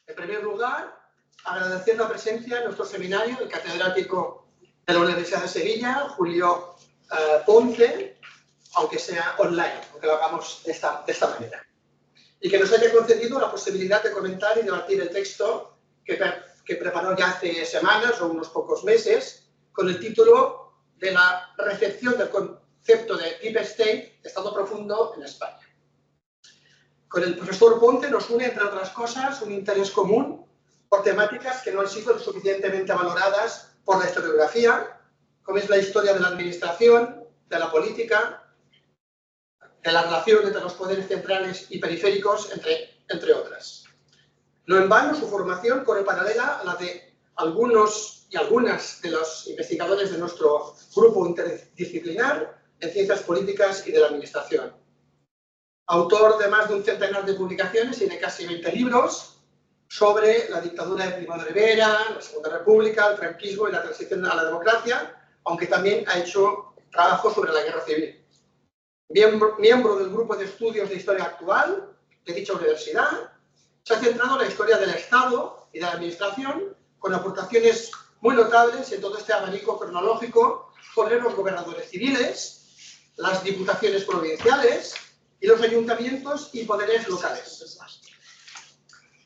En primer lugar, agradecer la presencia en nuestro seminario del catedrático de la Universidad de Sevilla, Julio Ponce, aunque sea online, aunque lo hagamos de esta manera. Y que nos haya concedido la posibilidad de comentar y debatir el texto que preparó ya hace semanas o unos pocos meses, con el título de la recepción del concepto de Deep State, Estado profundo, en España. Con el profesor Ponce nos une, entre otras cosas, un interés común por temáticas que no han sido lo suficientemente valoradas por la historiografía, como es la historia de la administración, de la política, de la relación entre los poderes centrales y periféricos, entre otras. No en vano, su formación corre paralela a la de algunos y algunas de los investigadores de nuestro grupo interdisciplinar en ciencias políticas y de la administración. Autor de más de un centenar de publicaciones y de casi 20 libros sobre la dictadura de Primo de Rivera, la Segunda República, el franquismo y la transición a la democracia, aunque también ha hecho trabajo sobre la guerra civil. Miembro del grupo de estudios de historia actual de dicha universidad, se ha centrado en la historia del Estado y de la Administración, con aportaciones muy notables en todo este abanico cronológico sobre los gobernadores civiles, las diputaciones provinciales y los ayuntamientos y poderes locales.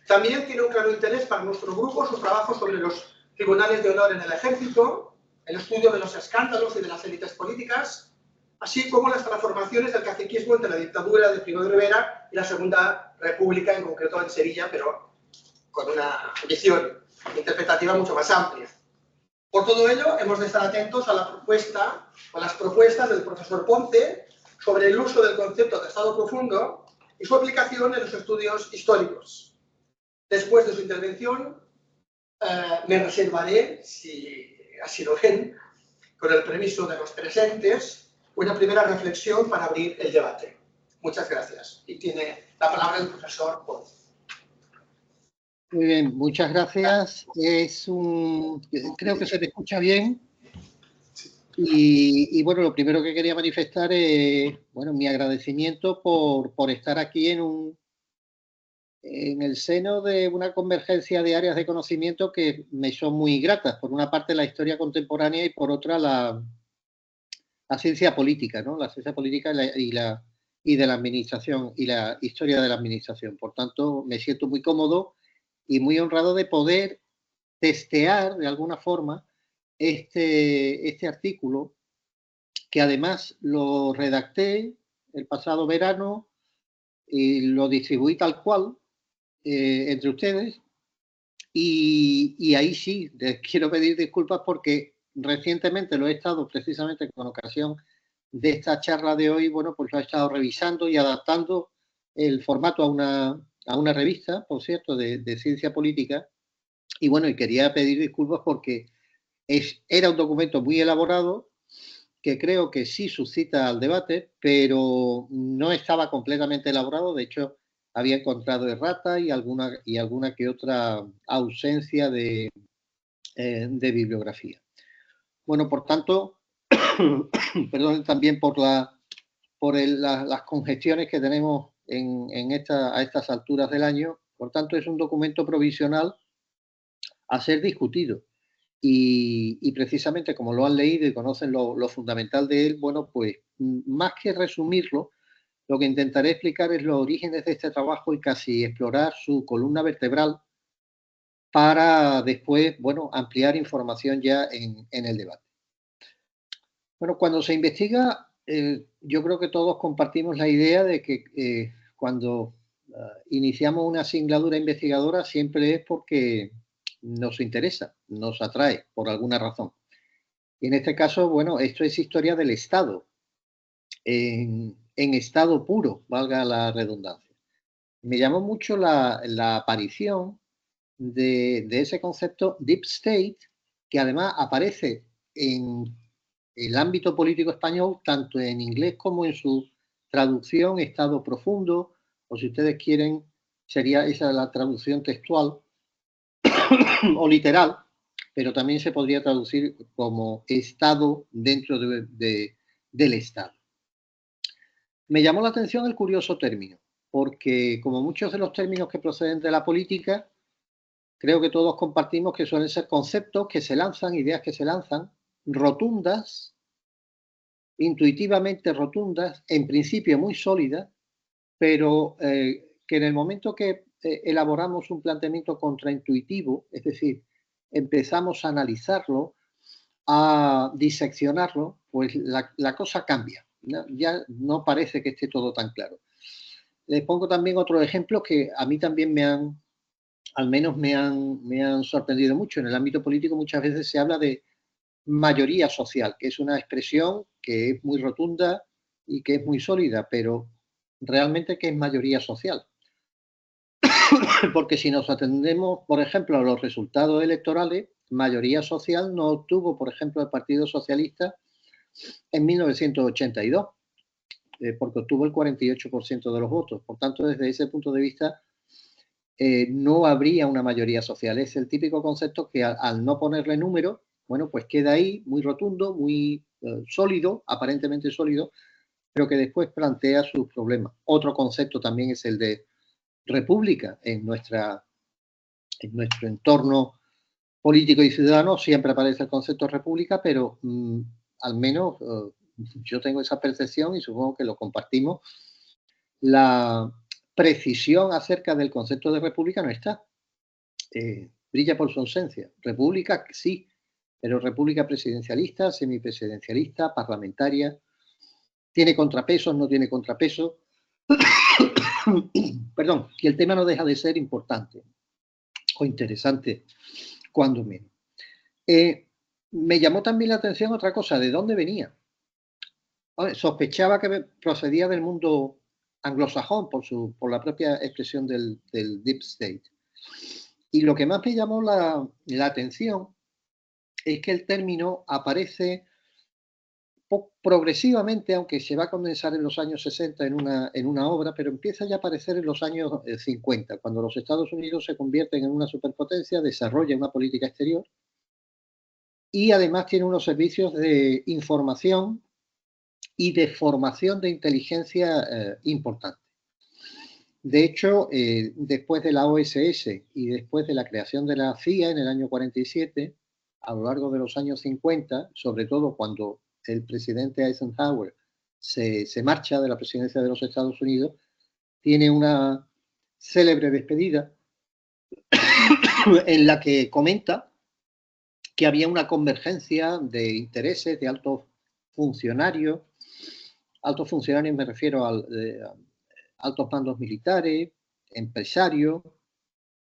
También tiene un claro interés para nuestro grupo su trabajo sobre los tribunales de honor en el ejército, el estudio de los escándalos y de las élites políticas, así como las transformaciones del caciquismo entre la dictadura de Primo de Rivera y la Segunda República, en concreto en Sevilla, pero con una visión interpretativa mucho más amplia. Por todo ello, hemos de estar atentos a las propuestas del profesor Ponce sobre el uso del concepto de Estado profundo y su aplicación en los estudios históricos. Después de su intervención, me reservaré, si así lo ven, con el permiso de los presentes, una primera reflexión para abrir el debate. Muchas gracias. Y tiene la palabra el profesor Ponce. Muy bien, muchas gracias. Creo que se te escucha bien. Y bueno, lo primero que quería manifestar es mi agradecimiento por estar aquí en el seno de una convergencia de áreas de conocimiento que me son muy gratas. Por una parte, la historia contemporánea y por otra, la ciencia política, ¿no? La ciencia política y de la administración y la historia de la administración. Por tanto, me siento muy cómodo y muy honrado de poder testear de alguna forma este artículo, que además lo redacté el pasado verano y lo distribuí tal cual entre ustedes. Y ahí sí, les quiero pedir disculpas porque recientemente lo he estado, precisamente con ocasión de esta charla de hoy, pues lo he estado revisando y adaptando el formato a una revista, por cierto, de ciencia política. Y y quería pedir disculpas porque era un documento muy elaborado que creo que sí suscita al debate, pero no estaba completamente elaborado. De hecho, había encontrado errata y alguna que otra ausencia de bibliografía. Por tanto, perdón también por las congestiones que tenemos a estas alturas del año. Por tanto, es un documento provisional a ser discutido. Y precisamente como lo han leído y conocen lo fundamental de él, pues más que resumirlo, lo que intentaré explicar es los orígenes de este trabajo y casi explorar su columna vertebral para después, ampliar información ya en el debate. Cuando se investiga, yo creo que todos compartimos la idea de que cuando iniciamos una asignatura investigadora siempre es porque nos interesa, nos atrae por alguna razón. Y en este caso, esto es historia del Estado, en estado puro, valga la redundancia. Me llamó mucho la aparición de ese concepto Deep State, que además aparece en el ámbito político español, tanto en inglés como en su traducción Estado profundo, o si ustedes quieren, sería esa la traducción textual o literal, pero también se podría traducir como Estado dentro del Estado. Me llamó la atención el curioso término, porque como muchos de los términos que proceden de la política, creo que todos compartimos que suelen ser conceptos que se lanzan, ideas que se lanzan, rotundas, intuitivamente rotundas, en principio muy sólidas, pero que en el momento que elaboramos un planteamiento contraintuitivo, es decir, empezamos a analizarlo, a diseccionarlo, pues la cosa cambia. ¿No? Ya no parece que esté todo tan claro. Les pongo también otros ejemplos que a mí también al menos me han sorprendido mucho. En el ámbito político muchas veces se habla de mayoría social, que es una expresión que es muy rotunda y que es muy sólida, pero realmente ¿qué es mayoría social? Porque si nos atendemos, por ejemplo, a los resultados electorales, mayoría social no obtuvo, por ejemplo, el Partido Socialista en 1982, porque obtuvo el 48% de los votos. Por tanto, desde ese punto de vista, no habría una mayoría social. Es el típico concepto que al no ponerle número, bueno, pues queda ahí muy rotundo, muy sólido, aparentemente sólido, pero que después plantea sus problemas. Otro concepto también es el de república. En nuestro entorno político y ciudadano siempre aparece el concepto de república, pero al menos yo tengo esa percepción y supongo que lo compartimos. La precisión acerca del concepto de república no está. Brilla por su ausencia. República, sí, pero república presidencialista, semipresidencialista, parlamentaria. ¿Tiene contrapesos? ¿No tiene contrapesos? Perdón, y el tema no deja de ser importante o interesante, cuando menos. Me llamó también la atención otra cosa, ¿de dónde venía? Sospechaba que procedía del mundo anglosajón por la propia expresión del Deep State. Y lo que más me llamó la atención es que el término aparece progresivamente, aunque se va a condensar en los años 60 en una obra, pero empieza ya a aparecer en los años 50, cuando los Estados Unidos se convierten en una superpotencia, desarrolla una política exterior y además tiene unos servicios de información y de formación de inteligencia importantes. De hecho, después de la OSS y después de la creación de la CIA en el año 47, a lo largo de los años 50, sobre todo cuando el presidente Eisenhower se marcha de la presidencia de los Estados Unidos, tiene una célebre despedida en la que comenta que había una convergencia de intereses de altos funcionarios me refiero a altos mandos militares, empresarios,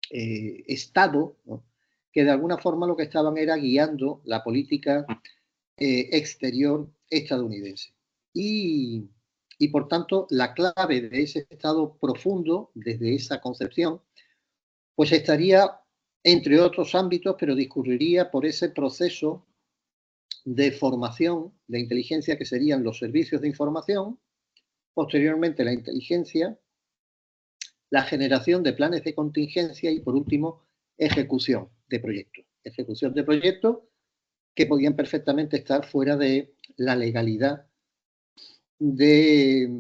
Estado, ¿no? Que de alguna forma lo que estaban era guiando la política exterior estadounidense. Y por tanto, la clave de ese Estado profundo, desde esa concepción, pues estaría entre otros ámbitos, pero discurriría por ese proceso de formación de inteligencia que serían los servicios de información, posteriormente la inteligencia, la generación de planes de contingencia y, por último, ejecución de proyectos. Ejecución de proyectos que podían perfectamente estar fuera de la legalidad de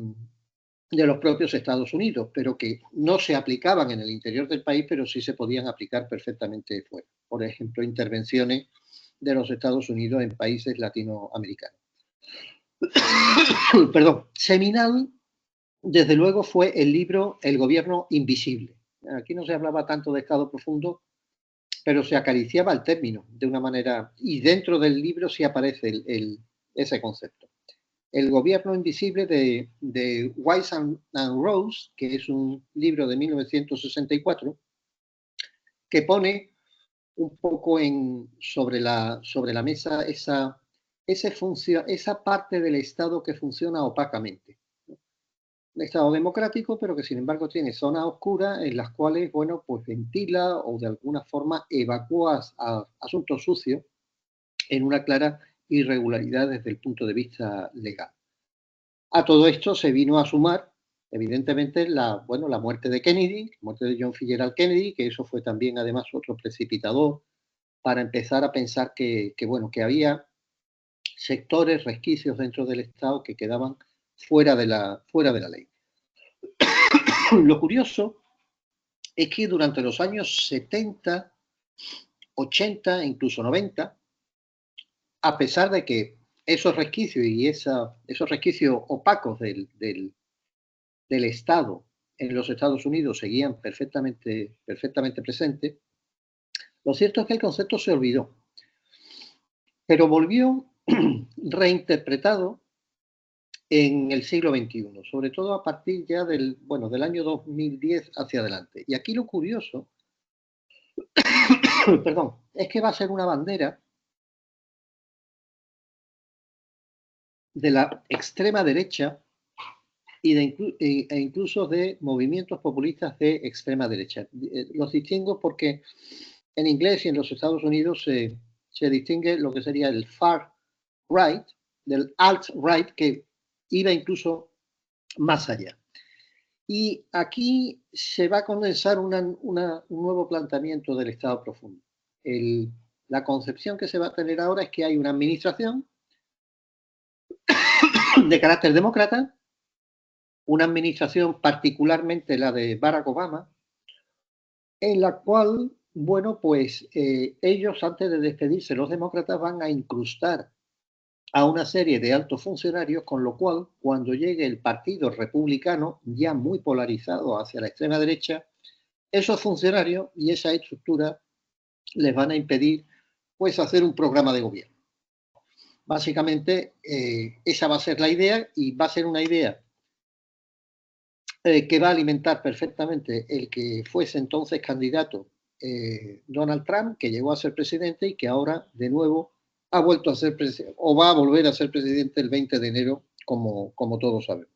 los propios Estados Unidos, pero que no se aplicaban en el interior del país, pero sí se podían aplicar perfectamente fuera. Por ejemplo, intervenciones de los Estados Unidos en países latinoamericanos. Perdón, seminal, desde luego, fue el libro El gobierno invisible. Aquí no se hablaba tanto de Estado profundo, pero se acariciaba el término de una manera, y dentro del libro sí aparece ese concepto. El gobierno invisible de Wise and Rose, que es un libro de 1964, que pone un poco sobre la mesa esa parte del Estado que funciona opacamente. Un Estado democrático, pero que sin embargo tiene zonas oscuras en las cuales, bueno, pues ventila o de alguna forma evacúa a asuntos sucios en una clara irregularidad desde el punto de vista legal. A todo esto se vino a sumar, evidentemente, la muerte de Kennedy, la muerte de John Fitzgerald Kennedy, que eso fue también además otro precipitador para empezar a pensar que había sectores, resquicios dentro del Estado que quedaban fuera de la ley. Lo curioso es que durante los años 70 80, incluso 90, a pesar de que esos resquicios y esos resquicios opacos del Estado en los Estados Unidos seguían perfectamente presentes, lo cierto es que el concepto se olvidó, pero volvió reinterpretado en el siglo XXI, sobre todo a partir ya del año 2010 hacia adelante. Y aquí lo curioso, perdón, es que va a ser una bandera de la extrema derecha e incluso de movimientos populistas de extrema derecha. Los distingo porque en inglés y en los Estados Unidos se distingue lo que sería el far right del alt-right, que iba incluso más allá. Y aquí se va a condensar un nuevo planteamiento del Estado profundo. La concepción que se va a tener ahora es que hay una administración de carácter demócrata, una administración particularmente la de Barack Obama, en la cual, bueno, pues ellos antes de despedirse, los demócratas van a incrustar a una serie de altos funcionarios, con lo cual, cuando llegue el Partido Republicano, ya muy polarizado hacia la extrema derecha, esos funcionarios y esa estructura les van a impedir, pues, hacer un programa de gobierno. Básicamente, esa va a ser la idea, y va a ser una idea que va a alimentar perfectamente el que fuese entonces candidato Donald Trump, que llegó a ser presidente y que ahora de nuevo ha vuelto a ser presidente, o va a volver a ser presidente el 20 de enero, como todos sabemos.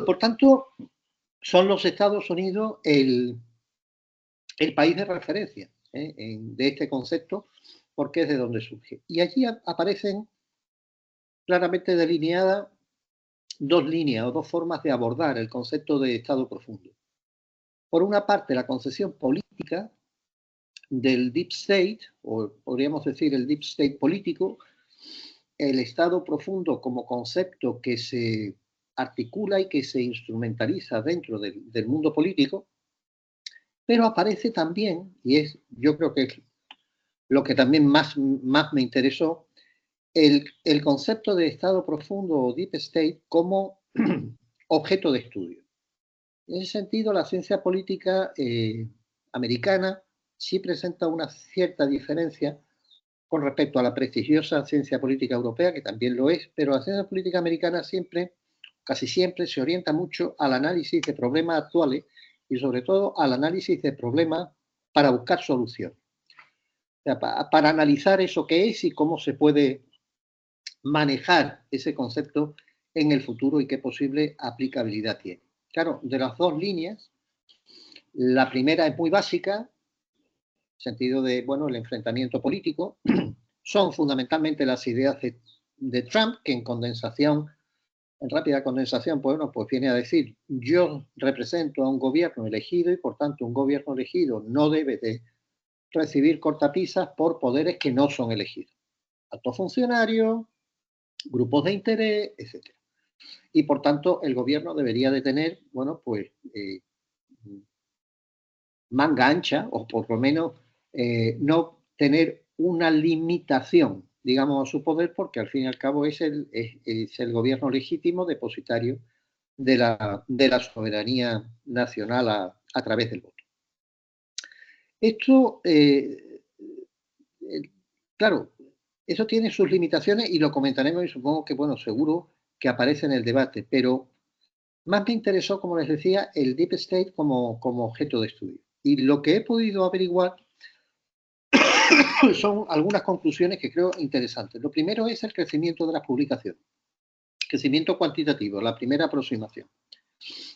Por tanto, son los Estados Unidos el país de referencia de este concepto, porque es de donde surge. Y allí aparecen claramente delineadas dos líneas o dos formas de abordar el concepto de Estado profundo. Por una parte, la concepción política del Deep State, o podríamos decir el Deep State político, el Estado profundo como concepto que se articula y que se instrumentaliza dentro del mundo político, pero aparece también, y yo creo que es lo que también más me interesó, el concepto de Estado profundo o Deep State como objeto de estudio. En ese sentido, la ciencia política americana sí presenta una cierta diferencia con respecto a la prestigiosa ciencia política europea, que también lo es, pero la ciencia política americana casi siempre, se orienta mucho al análisis de problemas actuales y sobre todo al análisis de problemas para buscar soluciones. O sea, para analizar eso que es y cómo se puede manejar ese concepto en el futuro y qué posible aplicabilidad tiene. Claro, de las dos líneas, la primera es muy básica, en el sentido de, bueno, el enfrentamiento político. Son fundamentalmente las ideas de Trump, que en rápida condensación, pues viene a decir: yo represento a un gobierno elegido y por tanto un gobierno elegido no debe de recibir cortapisas por poderes que no son elegidos. Altos funcionarios, grupos de interés, etc. Y por tanto el gobierno debería de tener, manga ancha, o por lo menos no tener una limitación, digamos, a su poder, porque al fin y al cabo es el gobierno legítimo depositario de la soberanía nacional a través del voto. Esto, claro, eso tiene sus limitaciones y lo comentaremos, y supongo que, seguro que aparece en el debate, pero más me interesó, como les decía, el Deep State como objeto de estudio. Y lo que he podido averiguar son algunas conclusiones que creo interesantes. Lo primero es el crecimiento de las publicaciones, crecimiento cuantitativo, la primera aproximación,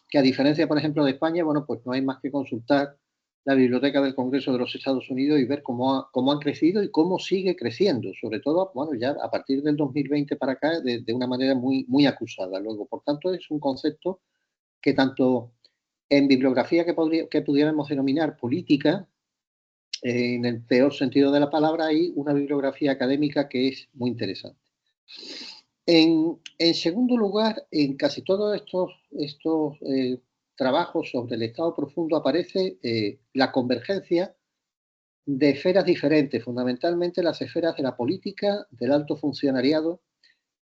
que a diferencia, por ejemplo, de España, pues no hay más que consultar la Biblioteca del Congreso de los Estados Unidos y ver cómo han crecido y cómo sigue creciendo, sobre todo, ya a partir del 2020 para acá, de una manera muy, muy acusada. Luego, por tanto, es un concepto que tanto en bibliografía que pudiéramos denominar política, en el peor sentido de la palabra, hay una bibliografía académica que es muy interesante. En segundo lugar, en casi todos estos trabajos sobre el Estado profundo aparece la convergencia de esferas diferentes, fundamentalmente las esferas de la política, del alto funcionariado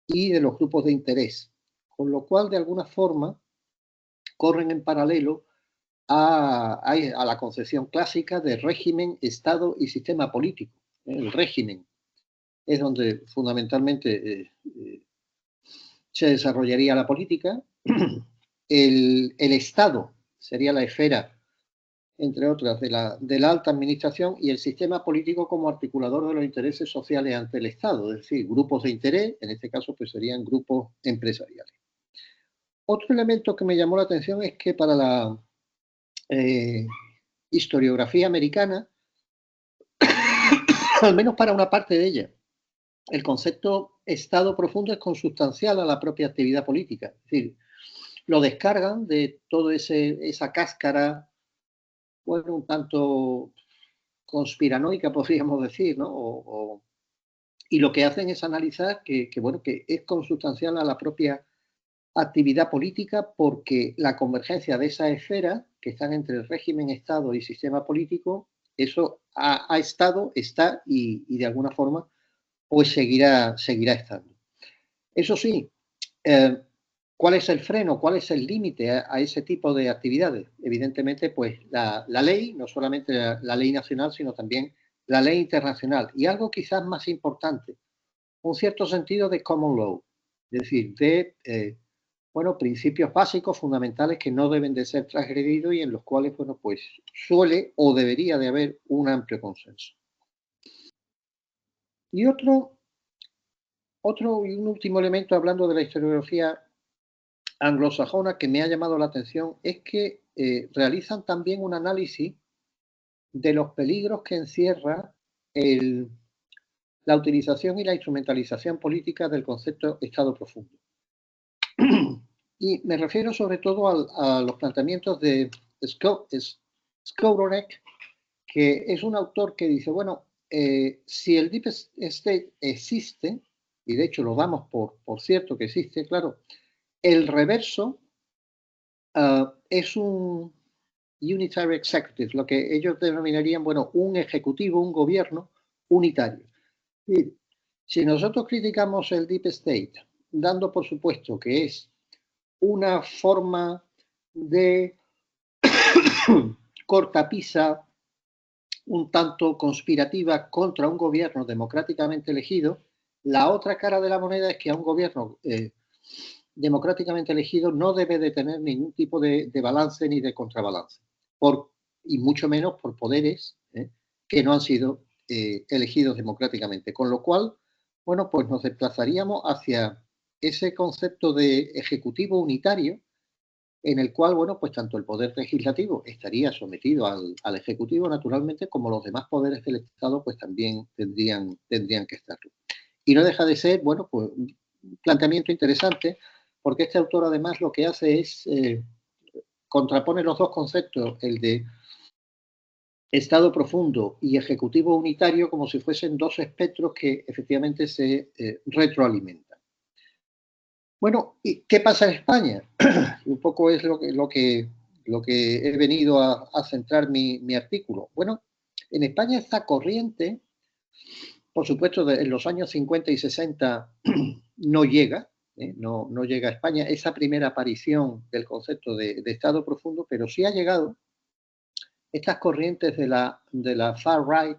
y de los grupos de interés, con lo cual, de alguna forma, corren en paralelo a la concepción clásica de régimen, Estado y sistema político. El régimen es donde fundamentalmente se desarrollaría la política. El Estado sería la esfera, entre otras, de la alta administración, y el sistema político como articulador de los intereses sociales ante el Estado, es decir, grupos de interés, en este caso pues serían grupos empresariales. Otro elemento que me llamó la atención es que para la historiografía americana, al menos para una parte de ella, el concepto Estado profundo es consustancial a la propia actividad política. Es decir, lo descargan de toda esa cáscara, bueno, un tanto conspiranoica, podríamos decir, ¿no? Y lo que hacen es analizar que es consustancial a la propia actividad política, porque la convergencia de esas esferas que están entre el régimen, Estado y sistema político, eso ha estado, está y de alguna forma pues seguirá estando. Eso sí, ¿cuál es el freno? ¿Cuál es el límite a ese tipo de actividades? Evidentemente, pues la ley, no solamente la ley nacional, sino también la ley internacional. Y algo quizás más importante, un cierto sentido de common law, es decir, de principios básicos, fundamentales, que no deben de ser transgredidos y en los cuales, pues suele o debería de haber un amplio consenso. Y otro y un último elemento, hablando de la historiografía anglosajona, que me ha llamado la atención, es que realizan también un análisis de los peligros que encierra la utilización y la instrumentalización política del concepto Estado profundo. Y me refiero sobre todo a los planteamientos de Skowronek, que es un autor que dice, si el Deep State existe, y de hecho lo damos por cierto que existe, claro, el reverso es un unitary executive, lo que ellos denominarían, un ejecutivo, un gobierno unitario. Y si nosotros criticamos el Deep State, dando por supuesto que es una forma de cortapisa un tanto conspirativa contra un gobierno democráticamente elegido, la otra cara de la moneda es que a un gobierno democráticamente elegido no debe de tener ningún tipo de balance ni de contrabalance, y mucho menos por poderes que no han sido elegidos democráticamente. Con lo cual, pues nos desplazaríamos hacia ese concepto de ejecutivo unitario, en el cual, pues tanto el poder legislativo estaría sometido al ejecutivo, naturalmente, como los demás poderes del Estado, pues también tendrían que estarlo. Y no deja de ser, pues un planteamiento interesante, porque este autor además lo que hace es contrapone los dos conceptos, el de Estado profundo y ejecutivo unitario, como si fuesen dos espectros que efectivamente se retroalimentan. Bueno, ¿y qué pasa en España? Un poco es lo que he venido a centrar mi artículo. Bueno, en España esta corriente, por supuesto, en los años 50 y 60 no llega, no llega a España esa primera aparición del concepto de Estado profundo, pero sí ha llegado estas corrientes de la far right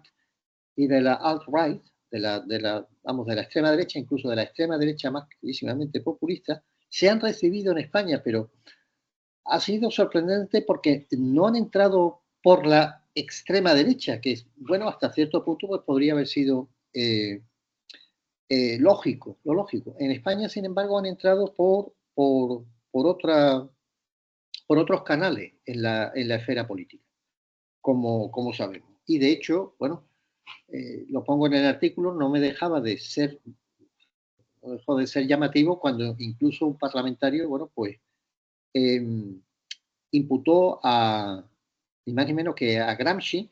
y de la alt-right, de la extrema derecha, incluso de la extrema derecha más clarísimamente populista, se han recibido en España, pero ha sido sorprendente porque no han entrado por la extrema derecha, que hasta cierto punto pues podría haber sido lógico. En España, sin embargo, han entrado por otros canales en la esfera política, como sabemos. Y de hecho, lo pongo en el artículo, no me dejó de ser llamativo cuando incluso un parlamentario, imputó ni más ni menos que a Gramsci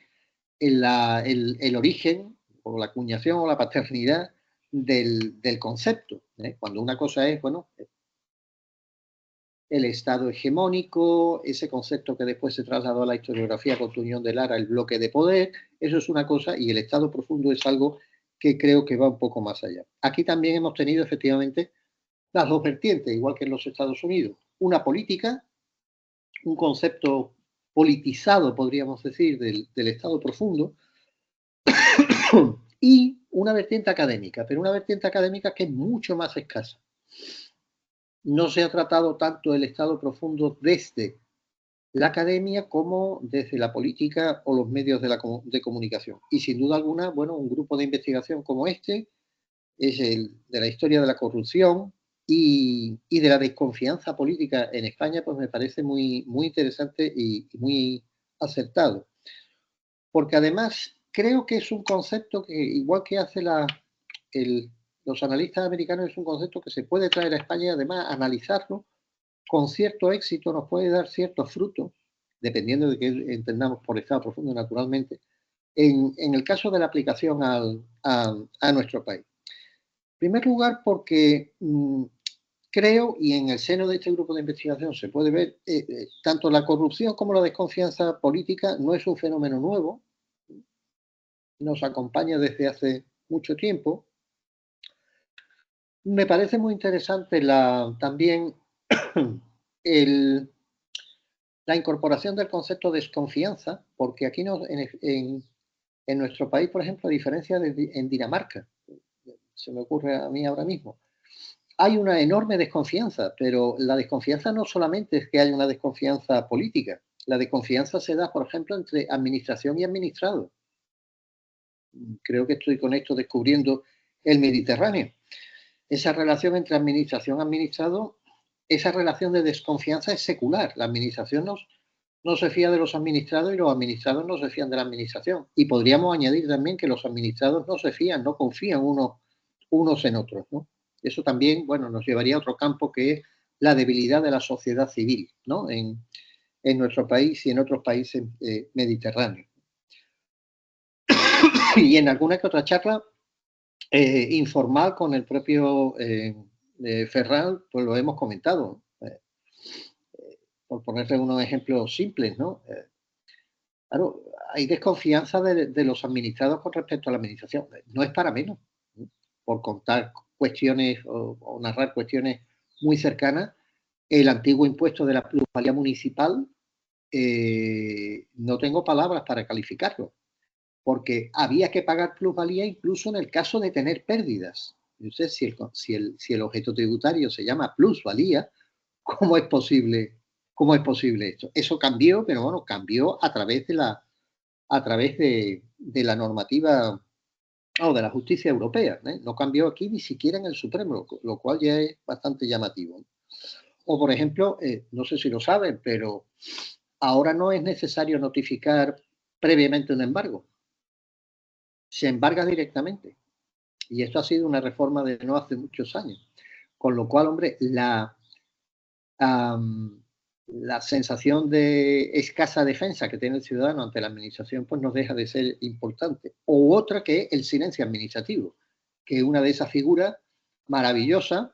el origen o la acuñación o la paternidad del concepto. Cuando una cosa es, el Estado hegemónico, ese concepto que después se trasladó a la historiografía con Tuñón de Lara, el bloque de poder, eso es una cosa, y el Estado profundo es algo que creo que va un poco más allá. Aquí también hemos tenido efectivamente las dos vertientes, igual que en los Estados Unidos. Una política, un concepto politizado, podríamos decir, del Estado profundo, y una vertiente académica, pero una vertiente académica que es mucho más escasa. No se ha tratado tanto el Estado profundo desde la academia como desde la política o los medios de comunicación. Y sin duda alguna, bueno, un grupo de investigación como este es el de la historia de la corrupción y de la desconfianza política en España, pues me parece muy, muy interesante y muy acertado. Porque además creo que es un concepto que, igual que hace los analistas americanos, es un concepto que se puede traer a España y además analizarlo con cierto éxito nos puede dar ciertos frutos, dependiendo de qué entendamos por estado profundo naturalmente, en el caso de la aplicación a nuestro país. En primer lugar, porque creo, y en el seno de este grupo de investigación se puede ver, tanto la corrupción como la desconfianza política no es un fenómeno nuevo, nos acompaña desde hace mucho tiempo. Me parece muy interesante también la incorporación del concepto de desconfianza, porque aquí en nuestro país, por ejemplo, a diferencia en Dinamarca, se me ocurre a mí ahora mismo, hay una enorme desconfianza, pero la desconfianza no solamente es que haya una desconfianza política, la desconfianza se da, por ejemplo, entre administración y administrado. Creo que estoy con esto descubriendo el Mediterráneo. Esa relación entre administración y administrado, esa relación de desconfianza es secular. La administración no se fía de los administrados y los administrados no se fían de la administración. Y podríamos añadir también que los administrados no se fían, no confían unos en otros, ¿no? Eso también, bueno, nos llevaría a otro campo que es la debilidad de la sociedad civil, ¿no? En nuestro país y en otros países mediterráneos. Y en alguna que otra charla informal con el propio Ferran, pues lo hemos comentado. Por ponerle unos ejemplos simples, ¿no? Claro, hay desconfianza de los administrados con respecto a la administración. No es para menos, ¿no? Por contar cuestiones o narrar cuestiones muy cercanas, el antiguo impuesto de la plusvalía municipal, no tengo palabras para calificarlo, porque había que pagar plusvalía incluso en el caso de tener pérdidas. Entonces, si el objeto tributario se llama plusvalía, ¿cómo es posible esto? Eso cambió, pero bueno, cambió a través de la normativa o de la justicia europea, ¿eh? No cambió aquí ni siquiera en el Supremo, lo cual ya es bastante llamativo. O, por ejemplo, no sé si lo saben, pero ahora no es necesario notificar previamente un embargo. Se embarga directamente. Y esto ha sido una reforma de no hace muchos años. Con lo cual, hombre, la sensación de escasa defensa que tiene el ciudadano ante la administración pues no deja de ser importante. O otra que es el silencio administrativo, que es una de esas figuras maravillosas,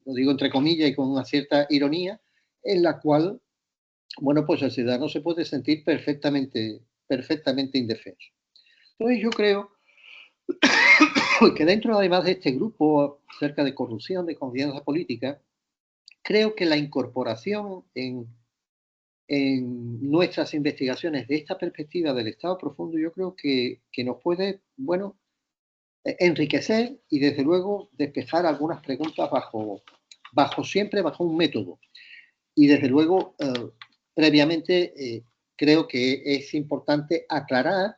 lo digo entre comillas y con una cierta ironía, en la cual, bueno, pues el ciudadano se puede sentir perfectamente indefenso. Entonces yo creo que dentro además de este grupo acerca de corrupción, de confianza política, creo que la incorporación en nuestras investigaciones de esta perspectiva del Estado profundo, yo creo que nos puede, bueno, enriquecer y desde luego despejar algunas preguntas siempre bajo un método. Y desde luego, previamente, creo que es importante aclarar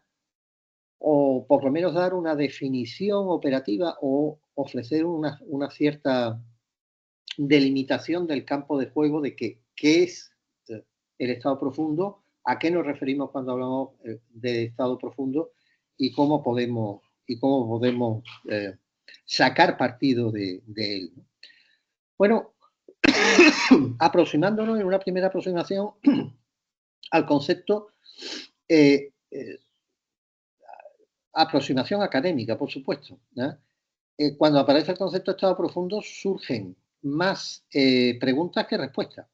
o por lo menos dar una definición operativa o ofrecer una cierta delimitación del campo de juego de qué es el estado profundo, a qué nos referimos cuando hablamos de estado profundo y cómo podemos sacar partido de él. Bueno, aproximándonos en una primera aproximación al concepto, aproximación académica, por supuesto, ¿no? Cuando aparece el concepto de estado profundo surgen más preguntas que respuestas.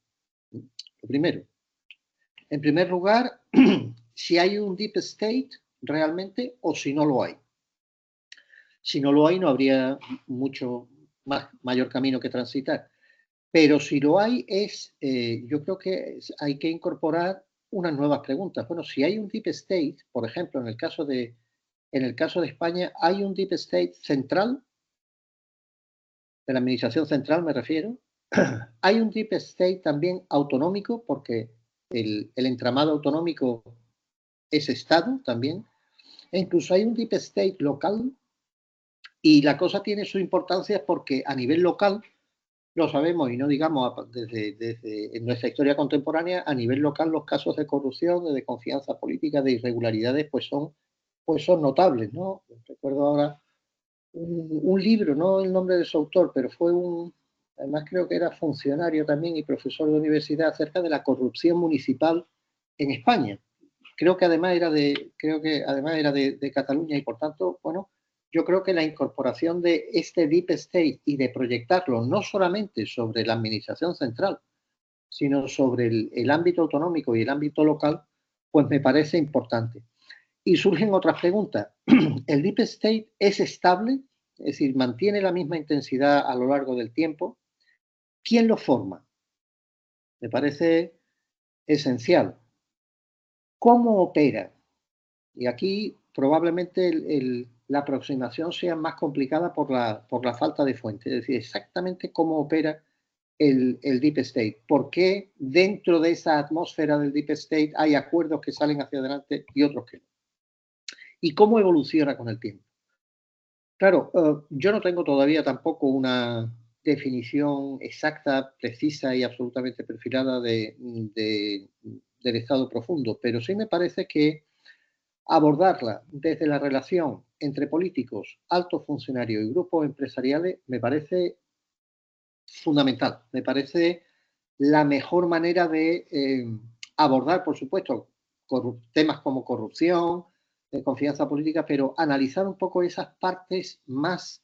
Lo primero. En primer lugar, si hay un deep state realmente o si no lo hay. Si no lo hay, no habría mucho mayor camino que transitar. Pero si lo hay, yo creo que hay que incorporar unas nuevas preguntas. Bueno, si hay un deep state, por ejemplo, en el caso de España, ¿hay un deep state central? De la administración central me refiero. Hay un deep state también autonómico, porque el entramado autonómico es Estado también. E incluso hay un deep state local, y la cosa tiene su importancia porque a nivel local, lo sabemos y no digamos desde en nuestra historia contemporánea, a nivel local los casos de corrupción, de desconfianza política, de irregularidades, pues son notables, ¿no? Recuerdo ahora un libro, no el nombre de su autor, pero además creo que era funcionario también y profesor de universidad, acerca de la corrupción municipal en España. Creo que además era de Cataluña y por tanto, bueno, yo creo que la incorporación de este deep state y de proyectarlo no solamente sobre la administración central, sino sobre el ámbito autonómico y el ámbito local, pues me parece importante. Y surgen otras preguntas. ¿El deep state es estable? Es decir, ¿mantiene la misma intensidad a lo largo del tiempo? ¿Quién lo forma? Me parece esencial. ¿Cómo opera? Y aquí probablemente la aproximación sea más complicada por la falta de fuente, es decir, exactamente cómo opera el deep state. ¿Por qué dentro de esa atmósfera del deep state hay acuerdos que salen hacia adelante y otros que no? ¿Y cómo evoluciona con el tiempo? Claro, yo no tengo todavía tampoco una definición exacta, precisa y absolutamente perfilada del estado profundo, pero sí me parece que abordarla desde la relación entre políticos, altos funcionarios y grupos empresariales me parece fundamental. Me parece la mejor manera de abordar, por supuesto, temas como corrupción, de confianza política, pero analizar un poco esas partes más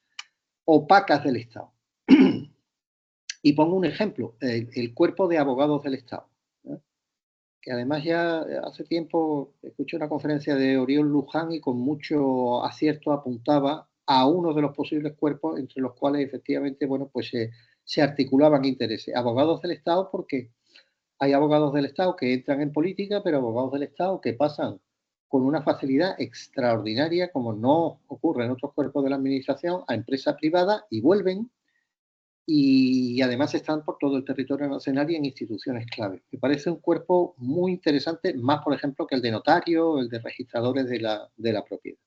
opacas del Estado. Y pongo un ejemplo, el cuerpo de abogados del Estado, ¿eh? Que además ya hace tiempo escuché una conferencia de Oriol Luján y con mucho acierto apuntaba a uno de los posibles cuerpos entre los cuales efectivamente, bueno, pues se articulaban intereses. Abogados del Estado, porque hay abogados del Estado que entran en política, pero abogados del Estado que pasan con una facilidad extraordinaria, como no ocurre en otros cuerpos de la administración, a empresa privada y vuelven, y además están por todo el territorio nacional y en instituciones clave. Me parece un cuerpo muy interesante, más por ejemplo que el de notario, el de registradores de la propiedad.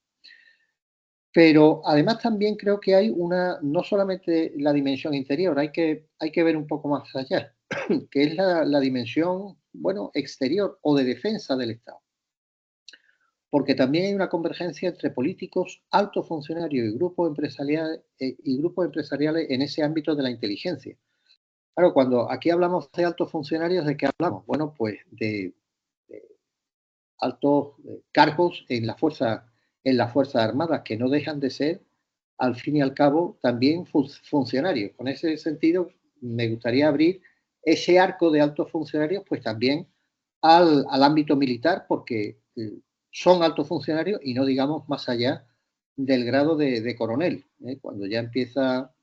Pero además también creo que hay no solamente la dimensión interior, hay que ver un poco más allá, que es la dimensión, bueno, exterior o de defensa del Estado. Porque también hay una convergencia entre políticos, altos funcionarios y grupos empresariales en ese ámbito de la inteligencia. Claro, cuando aquí hablamos de altos funcionarios, ¿de qué hablamos? Bueno, pues de altos cargos en las Fuerzas Armadas, que no dejan de ser, al fin y al cabo, también funcionarios. Con ese sentido, me gustaría abrir ese arco de altos funcionarios, pues también al ámbito militar, porque son altos funcionarios y no digamos más allá del grado de coronel. Cuando ya empieza a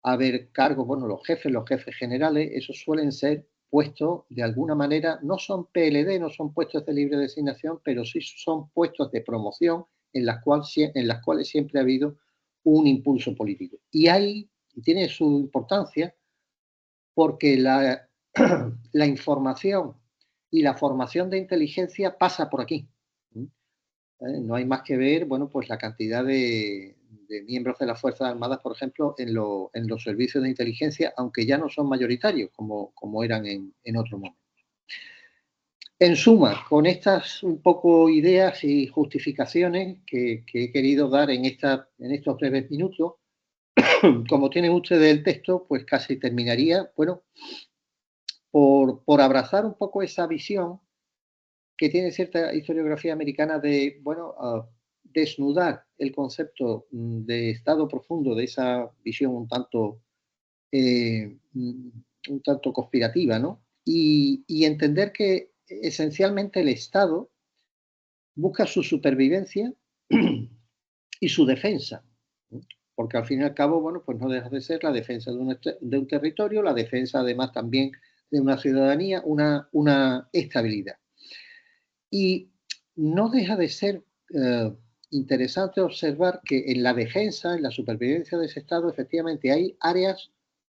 haber cargos, bueno, los jefes generales, esos suelen ser puestos de alguna manera, no son PLD, no son puestos de libre designación, pero sí son puestos de promoción en las cuales siempre ha habido un impulso político. Y tiene su importancia porque la información y la formación de inteligencia pasa por aquí. No hay más que ver, bueno, pues la cantidad de miembros de las Fuerzas Armadas, por ejemplo, en los servicios de inteligencia, aunque ya no son mayoritarios como eran en otro momento. En suma, con estas un poco ideas y justificaciones que he querido dar en estos breves minutos, como tienen ustedes el texto, pues casi terminaría, bueno, por abrazar un poco esa visión que tiene cierta historiografía americana de, bueno, desnudar el concepto de estado profundo, de esa visión un tanto conspirativa, ¿no? y entender que esencialmente el Estado busca su supervivencia y su defensa, porque al fin y al cabo, bueno, pues no deja de ser la defensa de un territorio, la defensa además también de una ciudadanía, una estabilidad. Y no deja de ser interesante observar que en la defensa, en la supervivencia de ese Estado, efectivamente hay áreas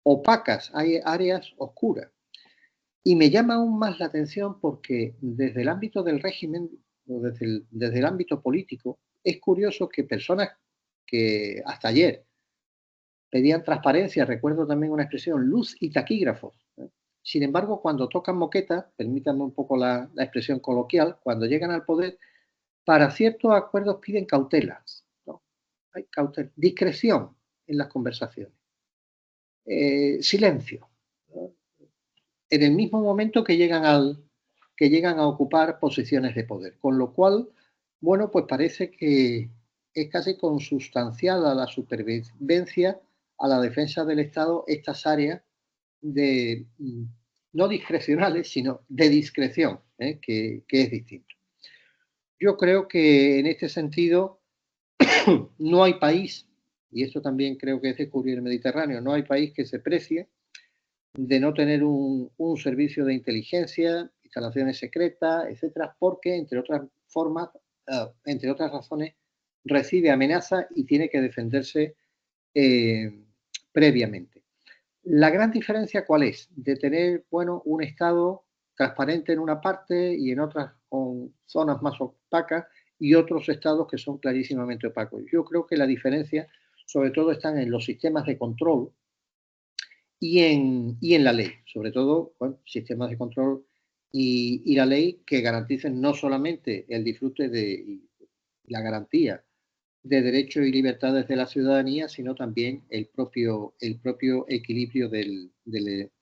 opacas, hay áreas oscuras. Y me llama aún más la atención porque desde el ámbito del régimen, o desde el ámbito político, es curioso que personas que hasta ayer pedían transparencia, recuerdo también una expresión, luz y taquígrafos. Sin embargo, cuando tocan moqueta, permítanme un poco la expresión coloquial, cuando llegan al poder, para ciertos acuerdos piden cautelas, ¿no? Hay cautela, discreción en las conversaciones, silencio, ¿no? En el mismo momento que llegan a ocupar posiciones de poder. Con lo cual, bueno, pues parece que es casi consustancial a la supervivencia, a la defensa del Estado, estas áreas de, no discrecionales, sino de discreción, que es distinto. Yo creo que en este sentido no hay país, y esto también creo que es descubrir el Mediterráneo, no hay país que se precie de no tener un servicio de inteligencia, instalaciones secretas, etcétera, porque, entre otras formas, entre otras razones, recibe amenazas y tiene que defenderse previamente. La gran diferencia, ¿cuál es? De tener, bueno, un Estado transparente en una parte y en otras con zonas más opacas y otros estados que son clarísimamente opacos. Yo creo que la diferencia, sobre todo, está en los sistemas de control y en la ley, sobre todo, bueno, sistemas de control y la ley que garanticen no solamente el disfrute de la garantía de derechos y libertades de la ciudadanía, sino también el propio equilibrio del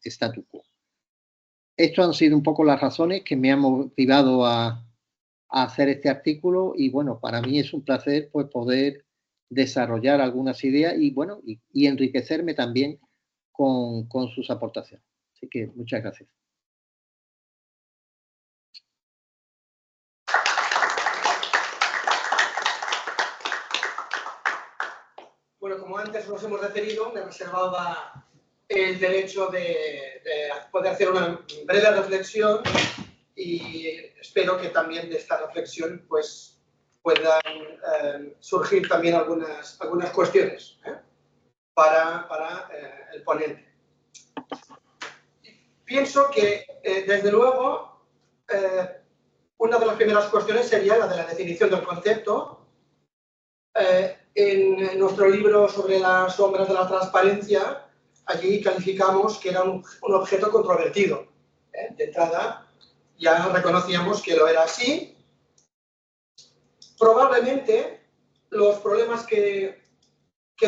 statu quo. Estas han sido un poco las razones que me han motivado a hacer este artículo y, bueno, para mí es un placer pues poder desarrollar algunas ideas y, bueno, y enriquecerme también con sus aportaciones. Así que muchas gracias. Bueno, como antes nos hemos referido, me reservaba el derecho de poder hacer una breve reflexión y espero que también de esta reflexión pues, puedan surgir también algunas cuestiones para el ponente. Pienso que, desde luego, una de las primeras cuestiones sería la de la definición del concepto. En nuestro libro sobre las sombras de la transparencia, allí calificamos que era un objeto controvertido. De entrada, ya reconocíamos que lo era así. Probablemente los problemas que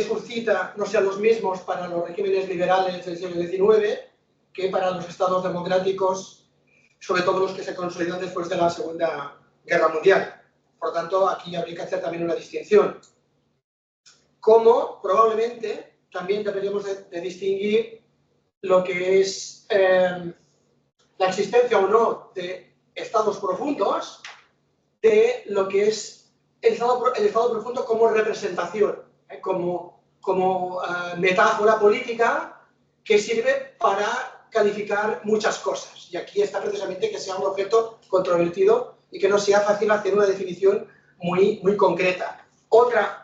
suscita no sean los mismos para los regímenes liberales del siglo XIX que para los estados democráticos, sobre todo los que se consolidan después de la Segunda Guerra Mundial. Por tanto, aquí habría que hacer también una distinción. Como probablemente también deberíamos de distinguir lo que es la existencia o no de estados profundos de lo que es el estado profundo como representación, como metáfora política que sirve para calificar muchas cosas. Y aquí está precisamente que sea un objeto controvertido y que no sea fácil hacer una definición muy concreta. Otra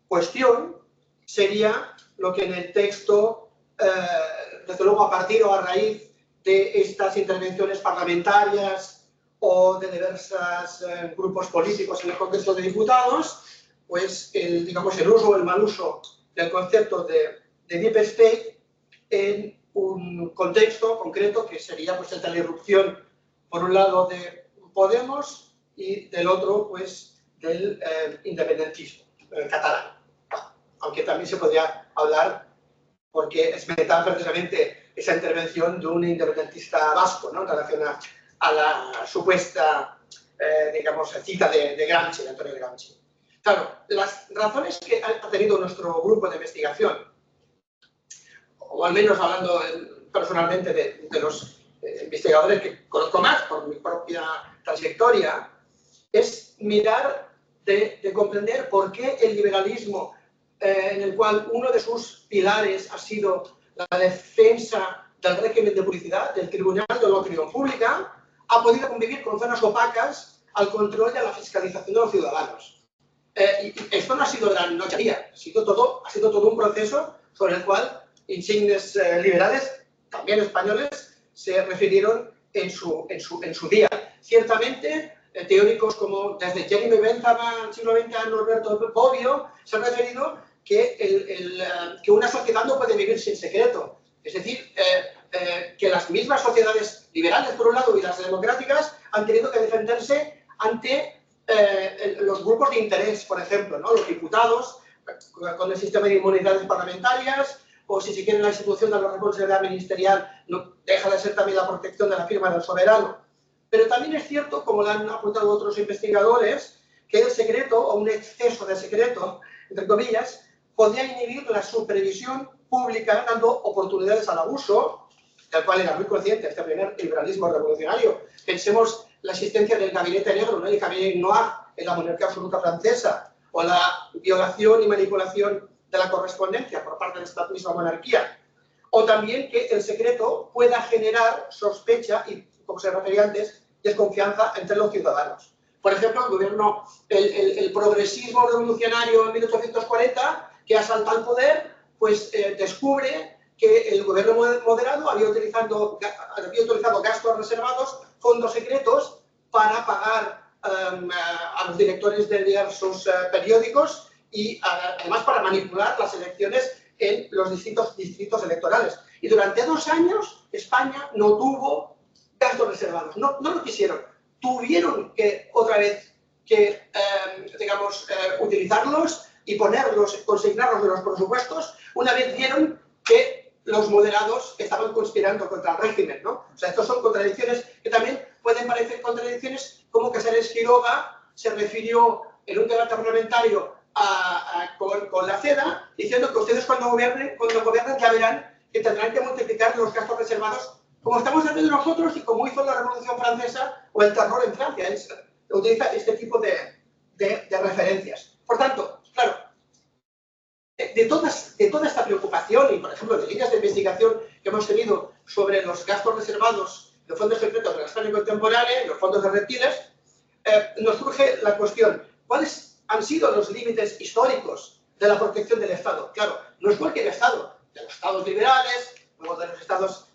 cuestión sería lo que en el texto, desde luego a partir o a raíz de estas intervenciones parlamentarias o de diversos grupos políticos en el Congreso de Diputados, pues digamos el uso o el mal uso del concepto de Deep State en un contexto concreto que sería pues el de la irrupción, por un lado, de Podemos y del otro, pues, del independentismo catalán. Aunque también se podría hablar, porque es mental precisamente esa intervención de un independentista vasco, ¿no?, en relación a la supuesta, digamos, cita de Gramsci, de Antonio Gramsci. Claro, las razones que ha tenido nuestro grupo de investigación, o al menos hablando personalmente de los investigadores que conozco más por mi propia trayectoria, es mirar de comprender por qué el liberalismo, en el cual uno de sus pilares ha sido la defensa del régimen de publicidad, del Tribunal de la Opinión Pública, ha podido convivir con zonas opacas al control y a la fiscalización de los ciudadanos. Y esto no ha sido de la noche al día, ha sido todo un proceso sobre el cual insignes liberales, también españoles, se refirieron en su día. Ciertamente, teóricos como desde Jeremy Bentham al siglo XX a Norberto Bobbio se han referido que una sociedad no puede vivir sin secreto. Es decir, que las mismas sociedades liberales, por un lado, y las democráticas han tenido que defenderse ante los grupos de interés, por ejemplo, ¿no? Los diputados, con el sistema de inmunidades parlamentarias, o si se quiere la institución de la responsabilidad ministerial, no deja de ser también la protección de la firma del soberano. Pero también es cierto, como lo han apuntado otros investigadores, que el secreto, o un exceso de secreto, entre comillas, podría inhibir la supervisión pública, dando oportunidades al abuso, del cual era muy consciente este primer liberalismo revolucionario. Pensemos la existencia del gabinete negro, ¿no? El gabinete noir en la monarquía absoluta francesa, o la violación y manipulación de la correspondencia por parte de esta misma monarquía. O también que el secreto pueda generar sospecha y, como se refería antes, desconfianza entre los ciudadanos. Por ejemplo, el gobierno, el progresismo revolucionario en 1840, que asalta al poder, pues descubre que el gobierno moderado había utilizado gastos reservados, fondos secretos, para pagar a los directores de diversos periódicos y además para manipular las elecciones en los distintos distritos electorales. Y durante 2 años España no tuvo gastos reservados, no lo quisieron. Tuvieron que otra vez utilizarlos y consignarlos en los presupuestos una vez vieron que los moderados estaban conspirando contra el régimen, ¿no? O sea, estas son contradicciones que también pueden parecer contradicciones, como Casares Quiroga se refirió en un debate parlamentario con la CEDA, diciendo que ustedes cuando gobiernen ya verán que tendrán que multiplicar los gastos reservados, como estamos haciendo nosotros y como hizo la Revolución Francesa o el terror en Francia. Utiliza este tipo de referencias. Por tanto, claro, de toda esta preocupación y, por ejemplo, de líneas de investigación que hemos tenido sobre los gastos reservados de fondos secretos de la España contemporánea y los fondos de reptiles, nos surge la cuestión, ¿cuáles han sido los límites históricos de la protección del Estado? Claro, no es cualquier Estado, de los Estados liberales, luego de los Estados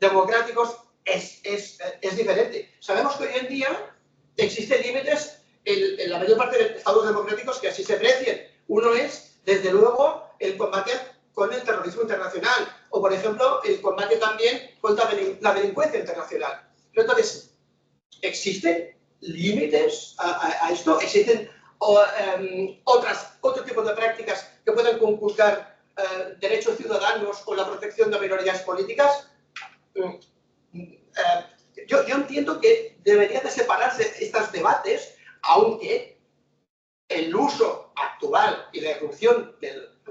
democráticos, es diferente. Sabemos que hoy en día existen límites en la mayor parte de Estados democráticos que así se precien. Uno es, desde luego, el combate con el terrorismo internacional o, por ejemplo, el combate también contra la delincuencia internacional. Pero entonces, ¿existen límites a esto? ¿Existen otro tipo de prácticas que puedan conculcar derechos ciudadanos o la protección de minorías políticas? Yo entiendo que deberían de separarse estos debates, aunque el uso actual y la irrupción,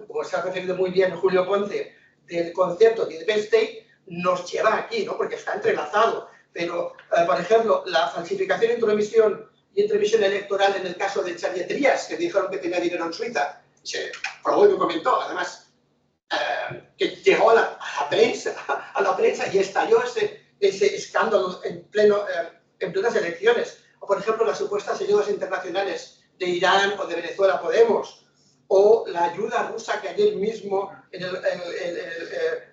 como se ha referido muy bien Julio Ponce, del concepto de Deep State nos lleva aquí, ¿no? Porque está entrelazado. Pero, por ejemplo, la falsificación, intromisión y entrevisión electoral en el caso de Xavier Trias, que dijeron que tenía dinero en Suiza, se probó y documentó, además, que llegó a la prensa y estalló ese escándalo en plenas elecciones. O, por ejemplo, las supuestas ayudas internacionales de Irán o de Venezuela Podemos, o la ayuda rusa que ayer mismo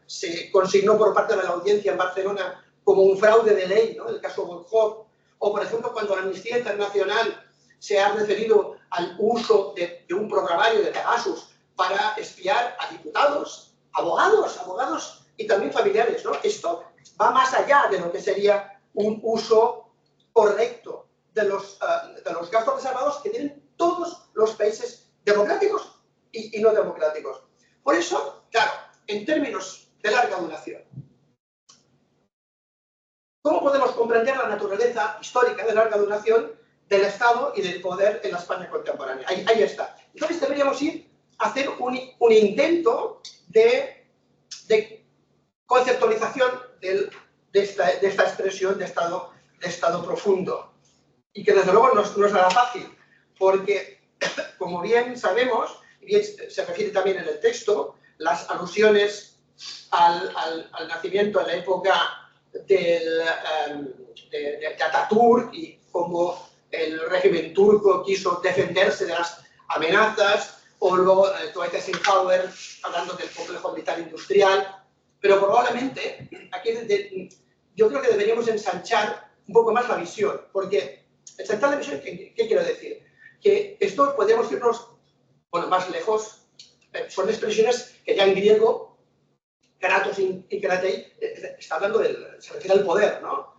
se consignó por parte de la audiencia en Barcelona como un fraude de ley, ¿no? El caso Volkhov, o por ejemplo cuando la Amnistía Internacional se ha referido al uso de un programario de Pegasus para espiar a diputados, abogados y también familiares, ¿no? Esto va más allá de lo que sería un uso correcto de los gastos reservados que tienen todos los países democráticos y no democráticos. Por eso, claro, en términos de larga duración, ¿cómo podemos comprender la naturaleza histórica de larga duración del Estado y del poder en la España contemporánea? Ahí está. Entonces deberíamos ir a hacer un intento de conceptualización del de esta expresión de estado profundo. Y que desde luego no es nada fácil, porque, como bien sabemos, y bien se refiere también en el texto, las alusiones al nacimiento en la época de Atatürk y cómo el régimen turco quiso defenderse de las amenazas, o luego Dwight Eisenhower hablando del complejo militar industrial, pero probablemente aquí yo creo que deberíamos ensanchar un poco más la visión, porque ensanchar la visión, ¿qué quiero decir? Que esto podemos irnos, bueno, más lejos, son expresiones que ya en griego, kratos y kratei, está hablando se refiere al poder, ¿no?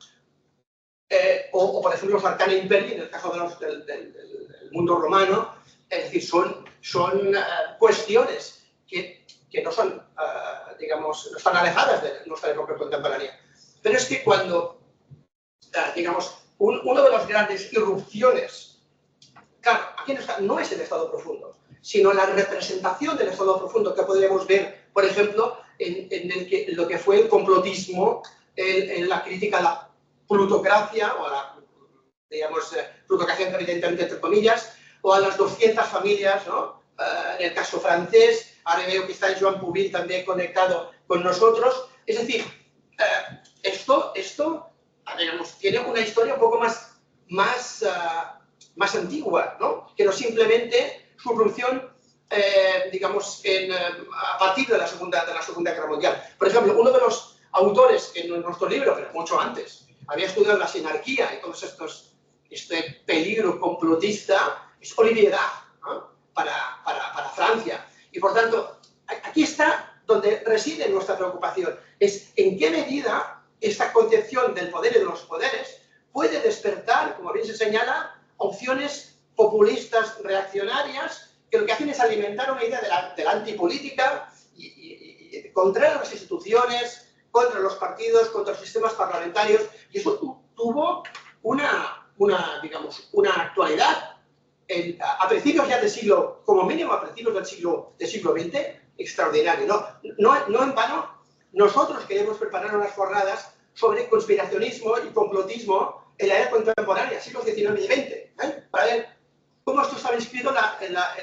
O por ejemplo, los arcana imperii, en el caso del mundo romano, es decir, son cuestiones que no son, digamos, no están alejadas de nuestra época contemporánea. Pero es que cuando, digamos, uno de las grandes irrupciones, claro, aquí no es el estado profundo, sino la representación del estado profundo que podríamos ver, por ejemplo, en lo que fue el complotismo, en la crítica a la plutocracia, o a la, digamos, plutocracia evidentemente entre comillas, o a las 200 familias, ¿no? En el caso francés, ahora veo que está Joan Pubil también conectado con nosotros. Es decir, esto digamos, tiene una historia un poco más antigua, ¿no? Que no simplemente su producción, digamos, a partir de la Segunda Guerra Mundial. Por ejemplo, uno de los autores en nuestro libro, pero mucho antes, había estudiado la sinarquía y todos este peligro complotista, es Olivier Dac, ¿no? para Francia. Y por tanto, aquí está donde reside nuestra preocupación, es en qué medida esta concepción del poder y de los poderes puede despertar, como bien se señala, opciones populistas reaccionarias que lo que hacen es alimentar una idea de la antipolítica y contra las instituciones, contra los partidos, contra los sistemas parlamentarios, y eso tuvo digamos, una actualidad a principios ya del siglo, como mínimo a principios del siglo XX, extraordinario. No en vano, nosotros queremos preparar unas jornadas sobre conspiracionismo y complotismo en la era contemporánea, siglos XIX y XX, para ver cómo esto estaba inscrito en la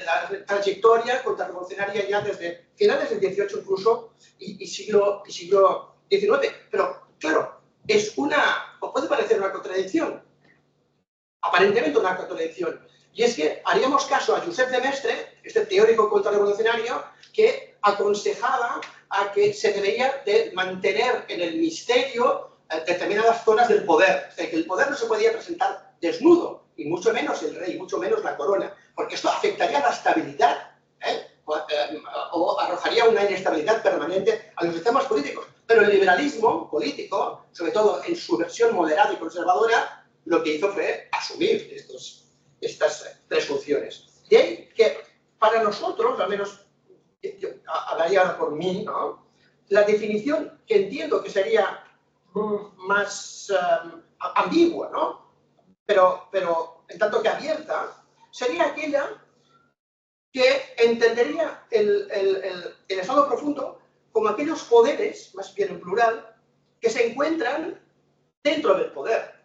trayectoria contrarrevolucionaria ya desde finales del XVIII incluso y siglo XIX. Pero, claro, o puede parecer una contradicción, aparentemente una contradicción, y es que haríamos caso a Josep de Maistre, este teórico contrarrevolucionario, que aconsejaba a que se debería de mantener en el misterio determinadas zonas del poder, o sea, que el poder no se podía presentar desnudo, y mucho menos el rey, mucho menos la corona, porque esto afectaría la estabilidad, o arrojaría una inestabilidad permanente a los sistemas políticos. Pero el liberalismo político, sobre todo en su versión moderada y conservadora, lo que hizo fue asumir estas presunciones. De ahí que para nosotros, al menos yo hablaría ahora por mí, ¿no? La definición que entiendo que sería más ambigua, ¿no? pero en tanto que abierta, sería aquella que entendería el estado profundo como aquellos poderes, más bien en plural, que se encuentran dentro del poder.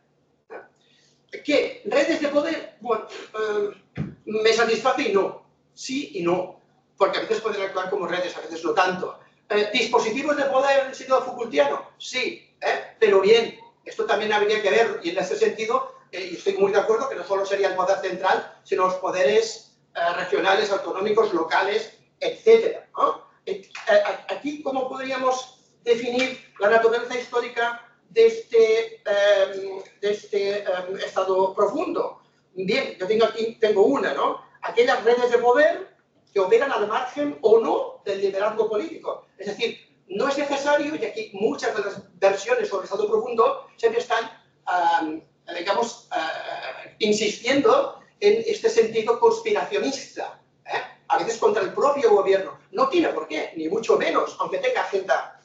¿Qué? ¿Redes de poder? Bueno, me satisface y no. Sí y no. Porque a veces pueden actuar como redes, a veces no tanto. ¿Dispositivos de poder en el sentido Foucaultiano? Sí, pero bien. Esto también habría que ver, y en ese sentido, y estoy muy de acuerdo, que no solo sería el poder central, sino los poderes regionales, autonómicos, locales, etc., ¿no? Aquí, ¿cómo podríamos definir la naturaleza histórica de este estado profundo? Bien, yo tengo una, ¿no? Aquellas redes de poder que operan al margen o no del liderazgo político. Es decir, no es necesario, y aquí muchas de las versiones sobre el estado profundo siempre están, digamos, insistiendo en este sentido conspiracionista, a veces contra el propio gobierno. No tiene por qué, ni mucho menos, aunque tenga agenda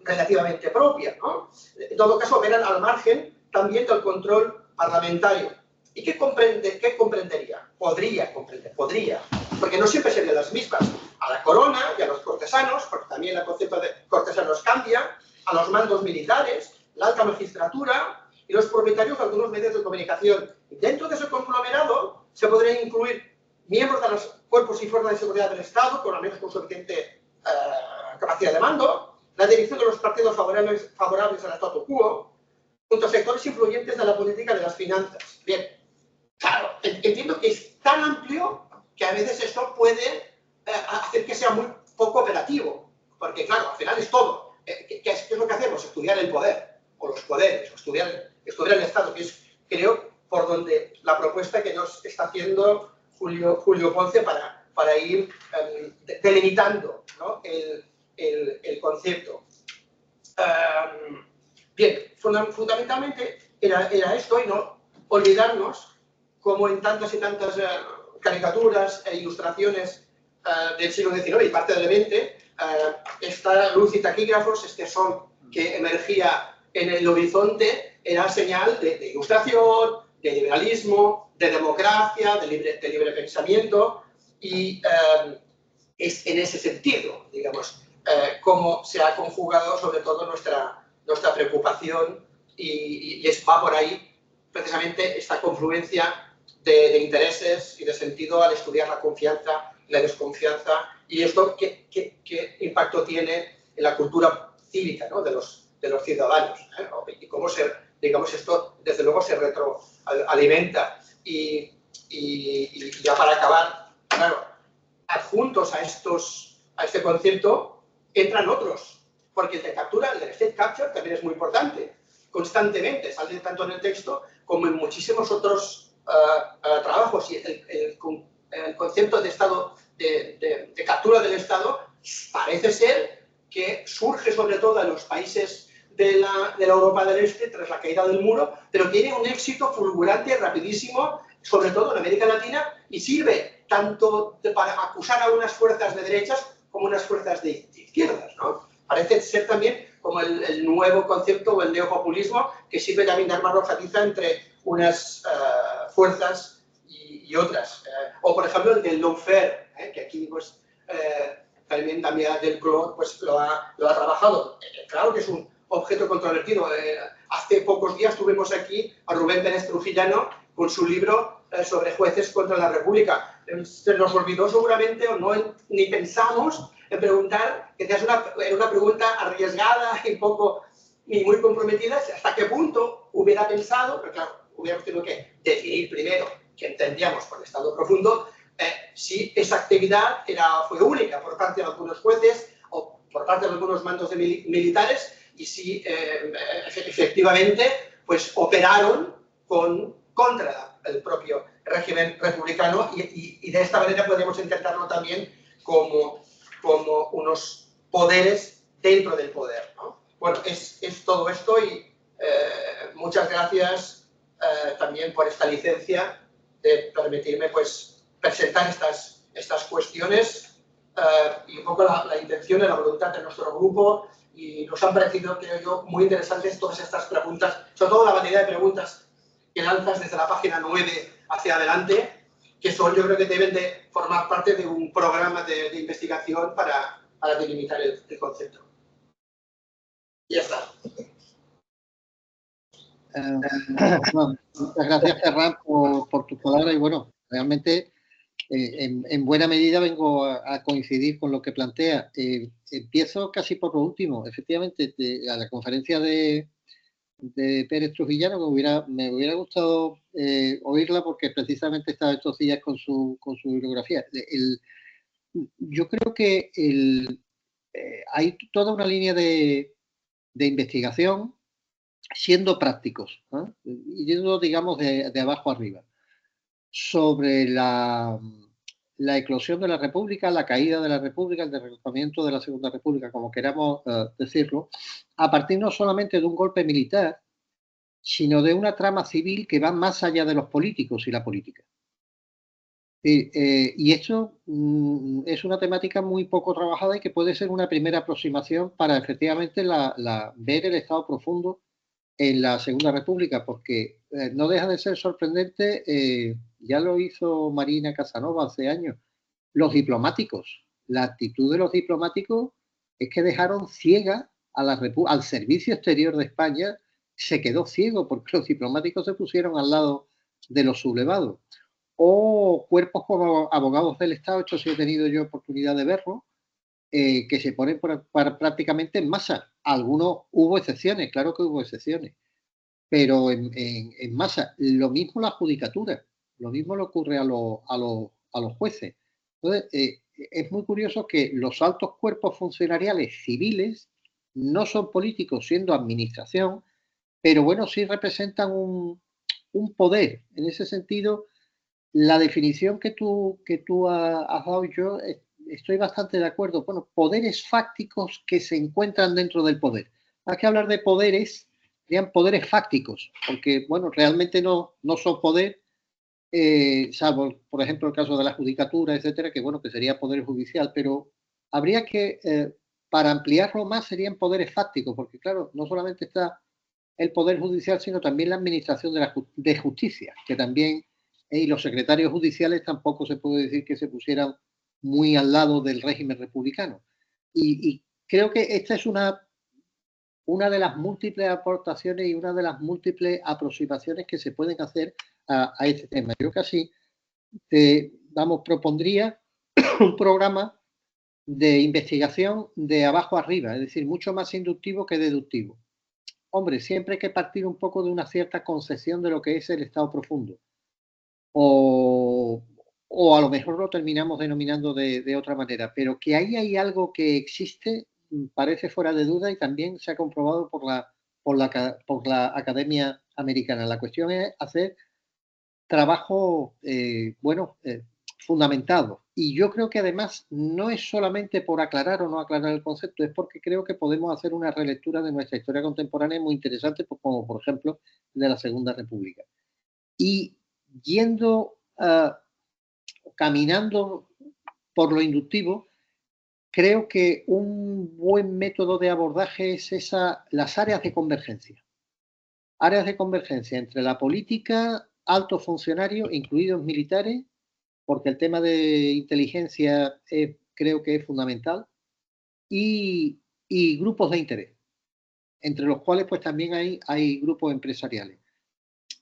relativamente propia, ¿no? En todo caso, operan al margen también del control parlamentario. ¿Y qué comprendería? Podría comprender, porque no siempre serían las mismas. A la corona y a los cortesanos, porque también el concepto de cortesanos cambia, a los mandos militares, la alta magistratura y los propietarios de algunos medios de comunicación. Dentro de ese conglomerado se podrían incluir miembros de los cuerpos y fuerzas de seguridad del Estado, con al menos con suficiente capacidad de mando, la dirección de los partidos favorables al statu quo, junto a sectores influyentes de la política y de las finanzas. Bien, claro, entiendo que es tan amplio que a veces esto puede hacer que sea muy poco operativo, porque claro, al final es todo. ¿Qué es lo que hacemos? Estudiar el poder, o los poderes, o estudiar el Estado, que es, creo, por donde la propuesta que nos está haciendo Julio Ponce para ir delimitando, ¿no?, el concepto. Bien, fundamentalmente era esto, y no olvidarnos, como en tantas y tantas caricaturas e ilustraciones del siglo XIX y parte del XX, esta luz y taquígrafos, este sol que emergía en el horizonte, era señal de ilustración, de liberalismo, de democracia, de libre pensamiento, y es en ese sentido, digamos, cómo se ha conjugado sobre todo nuestra preocupación, y va por ahí precisamente esta confluencia de intereses y de sentido al estudiar la confianza y la desconfianza, y esto qué impacto tiene en la cultura cívica, ¿no?, de los ciudadanos, y cómo digamos, esto desde luego se retroalimenta. Y ya para acabar, claro, adjuntos a este concepto entran otros, porque el de captura, el de state capture, también es muy importante. Constantemente sale tanto en el texto como en muchísimos otros trabajos, y el concepto de estado, de captura del Estado, parece ser que surge sobre todo en los países de la Europa del Este tras la caída del muro, pero tiene un éxito fulgurante, rapidísimo, sobre todo en América Latina, y sirve tanto para acusar a unas fuerzas de derechas como unas fuerzas de izquierdas, ¿no? Parece ser también como el nuevo concepto, o el neopopulismo, que sirve también de arma arrojadiza entre unas fuerzas y otras. O, por ejemplo, el del lawfare, que aquí pues, también del Clot pues, lo ha trabajado. Claro que es un objeto controvertido. Hace pocos días tuvimos aquí a Rubén Pérez Trujillano con su libro sobre jueces contra la República. Se nos olvidó seguramente, o no ni pensamos en preguntar, que era una pregunta arriesgada y muy comprometida, hasta qué punto hubiera pensado, pero claro, hubiéramos tenido que definir primero qué entendíamos por Estado profundo, si esa actividad fue única por parte de algunos jueces o por parte de algunos mandos de militares, y si efectivamente pues, operaron contra el propio régimen republicano, y de esta manera podemos intentarlo también como unos poderes dentro del poder, ¿no? Bueno, es todo esto, y muchas gracias también por esta licencia de permitirme pues, presentar estas cuestiones, y un poco la intención y la voluntad de nuestro grupo, y nos han parecido, creo yo, muy interesantes todas estas preguntas, sobre todo la variedad de preguntas que lanzas desde la página 9 hacia adelante, que yo creo que deben de formar parte de un programa de investigación para delimitar el concepto. Y ya está. Bueno, muchas gracias, Ferran, por tus palabras, y bueno, realmente en buena medida vengo a coincidir con lo que plantea. Empiezo casi por lo último. Efectivamente, a la conferencia de Pérez Trujillano me hubiera gustado oírla, porque precisamente estaba estos días con su bibliografía. Yo creo que hay toda una línea de investigación siendo prácticos, yendo, digamos, de abajo arriba, sobre la eclosión de la República, la caída de la República, el derrocamiento de la Segunda República, como queramos decirlo, a partir no solamente de un golpe militar, sino de una trama civil que va más allá de los políticos y la política. Y esto es una temática muy poco trabajada, y que puede ser una primera aproximación para efectivamente ver el estado profundo en la Segunda República, porque no deja de ser sorprendente, ya lo hizo Marina Casanova hace años, los diplomáticos. La actitud de los diplomáticos es que dejaron ciega al servicio exterior de España se quedó ciego porque los diplomáticos se pusieron al lado de los sublevados. O cuerpos como abogados del Estado, esto sí he tenido yo oportunidad de verlo, que se ponen prácticamente en masa. Algunos hubo excepciones, claro que hubo excepciones, pero en masa. Lo mismo la judicatura, lo mismo le ocurre a los jueces. Entonces, es muy curioso que los altos cuerpos funcionariales civiles no son políticos siendo administración, pero bueno, sí representan un poder. En ese sentido, la definición que tú has dado, yo estoy bastante de acuerdo. Bueno, poderes fácticos que se encuentran dentro del poder. Hay que hablar de poderes, serían poderes fácticos, porque, bueno, realmente no son poder, salvo, por ejemplo, el caso de la judicatura, etcétera, que, bueno, que sería poder judicial, pero habría que, para ampliarlo más, serían poderes fácticos, porque, claro, no solamente está el poder judicial, sino también la administración de justicia, que también, y los secretarios judiciales tampoco se puede decir que se pusieran muy al lado del régimen republicano. Y creo que esta es una de las múltiples aportaciones y una de las múltiples aproximaciones que se pueden hacer a este tema. Yo casi propondría un programa de investigación de abajo arriba, es decir, mucho más inductivo que deductivo. Hombre, siempre hay que partir un poco de una cierta concepción de lo que es el estado profundo. O a lo mejor lo terminamos denominando de otra manera, pero que ahí hay algo que existe, parece fuera de duda y también se ha comprobado por la Academia Americana. La cuestión es hacer trabajo, fundamentado. Y yo creo que además no es solamente por aclarar o no aclarar el concepto, es porque creo que podemos hacer una relectura de nuestra historia contemporánea muy interesante, como por ejemplo de la Segunda República. Y yendo, caminando por lo inductivo, creo que un buen método de abordaje es las áreas de convergencia. Áreas de convergencia entre la política, altos funcionarios, incluidos militares, porque el tema de inteligencia creo que es fundamental, y grupos de interés, entre los cuales pues también hay grupos empresariales.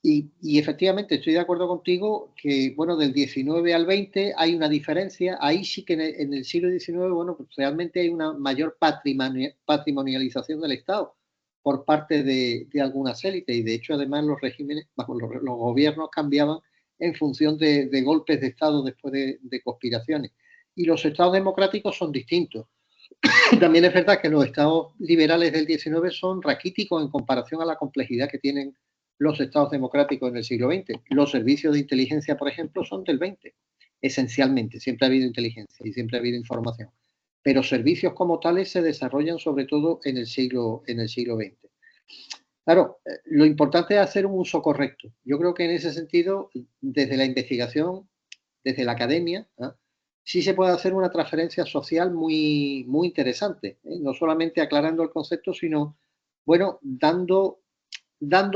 Y efectivamente estoy de acuerdo contigo que, bueno, del 19 al 20 hay una diferencia. Ahí sí que en el siglo XIX, bueno, pues realmente hay una mayor patrimonialización del Estado por parte de algunas élites. Y de hecho, además, los regímenes, los gobiernos cambiaban en función de golpes de Estado después de conspiraciones. Y los estados democráticos son distintos. También es verdad que los estados liberales del XIX son raquíticos en comparación a la complejidad que tienen los estados democráticos en el siglo XX. Los servicios de inteligencia, por ejemplo, son del XX, esencialmente. Siempre ha habido inteligencia y siempre ha habido información. Pero servicios como tales se desarrollan sobre todo en el siglo XX. Claro, lo importante es hacer un uso correcto. Yo creo que en ese sentido, desde la investigación, desde la academia, sí se puede hacer una transferencia social muy, muy interesante, no solamente aclarando el concepto, sino, bueno, dando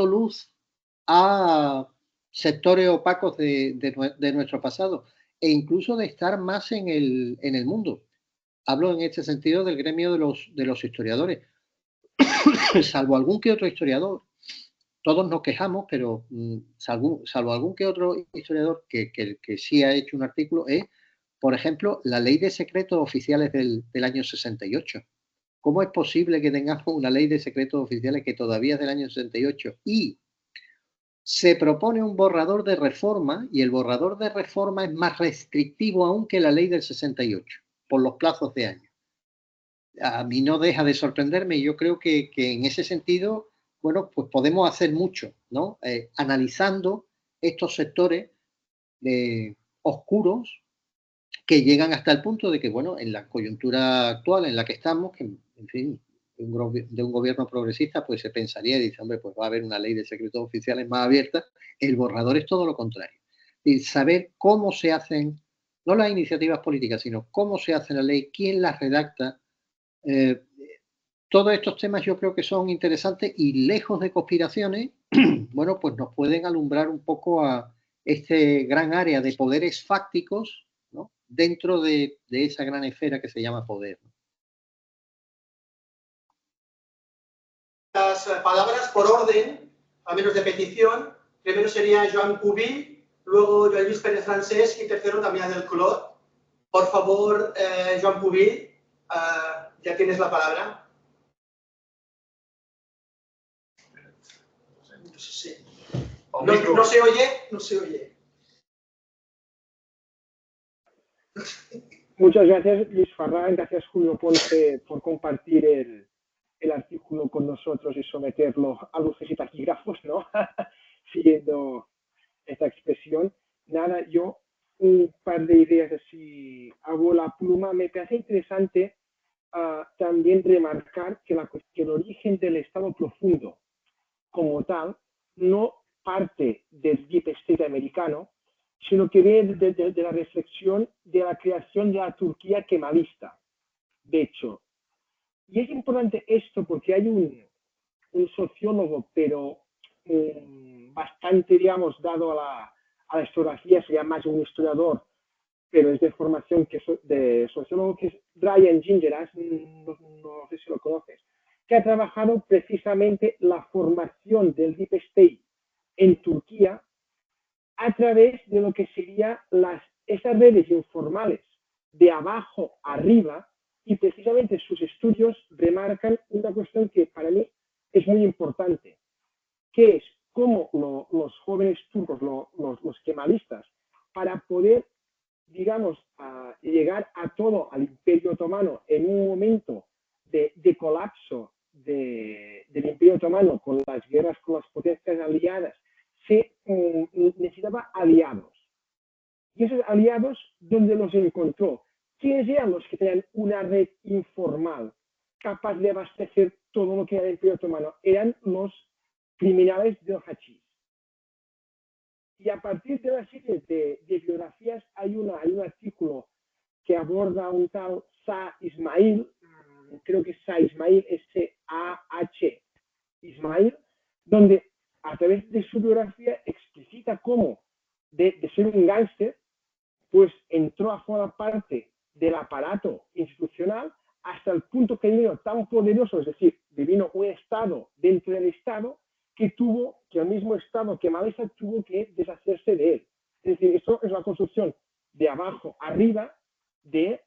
luz a sectores opacos de nuestro pasado e incluso de estar más en el mundo. Hablo en este sentido del gremio de los historiadores. Salvo algún que otro historiador, todos nos quejamos, pero salvo algún que otro historiador que sí ha hecho un artículo, por ejemplo, la ley de secretos oficiales del año 68. ¿Cómo es posible que tengamos una ley de secretos oficiales que todavía es del año 68 y se propone un borrador de reforma y el borrador de reforma es más restrictivo aún que la ley del 68 por los plazos de año? A mí no deja de sorprenderme y yo creo que en ese sentido, bueno, pues podemos hacer mucho, ¿no? Analizando estos sectores oscuros que llegan hasta el punto de que, bueno, en la coyuntura actual en la que estamos, que, en fin, de un gobierno progresista, pues se pensaría y dice, hombre, pues va a haber una ley de secretos oficiales más abierta. El borrador es todo lo contrario. Y saber cómo se hacen, no las iniciativas políticas, sino cómo se hace la ley, quién las redacta. Todos estos temas yo creo que son interesantes y lejos de conspiraciones, bueno, pues nos pueden alumbrar un poco a este gran área de poderes fácticos, ¿no? Dentro de esa gran esfera que se llama poder. las palabras por orden, a menos de petición. Primero sería Joan Pubill, luego Joan Luis Pérez Francesc y tercero Damià del Clot. Por favor, Joan Pubill, ya tienes la palabra. No se oye, no se oye. Muchas gracias, Luis Farrán. Gracias, Julio Ponce, por compartir el artículo con nosotros y someterlo a luces y taquígrafos, ¿no? Siguiendo esta expresión. Nada, yo un par de ideas así a bola pluma. Me parece interesante también remarcar que el origen del Estado profundo como tal no parte del Deep State americano, sino que viene de la reflexión de la creación de la Turquía kemalista, de hecho. Y es importante esto porque hay un sociólogo, pero bastante, digamos, dado a la historiografía, sería más un historiador, pero es de formación de sociólogo, que es Brian Gingeras, no sé si lo conoces, que ha trabajado precisamente la formación del Deep State en Turquía a través de lo que serían esas redes informales de abajo arriba, y precisamente sus estudios remarcan una cuestión que para mí es muy importante, que es cómo los jóvenes turcos, los kemalistas, para poder, digamos, llegar a todo al Imperio Otomano en un momento de colapso del Imperio Otomano con las guerras con las potencias aliadas, se necesitaba aliados. Y esos aliados, ¿dónde los encontró? ¿Quiénes eran los que tenían una red informal capaz de abastecer todo lo que era el Imperio Otomano? Eran los criminales del hachís. Y a partir de la serie de biografías hay un artículo que aborda un tal Shah Ismail, creo que es Shah Ismail, S-A-H Ismail, donde a través de su biografía explicita cómo de ser un gángster, pues entró a formar parte del aparato institucional hasta el punto que vino tan poderoso, es decir, vino un Estado dentro del Estado, que el mismo Estado kemalista tuvo que deshacerse de él. Es decir, esto es la construcción de abajo arriba de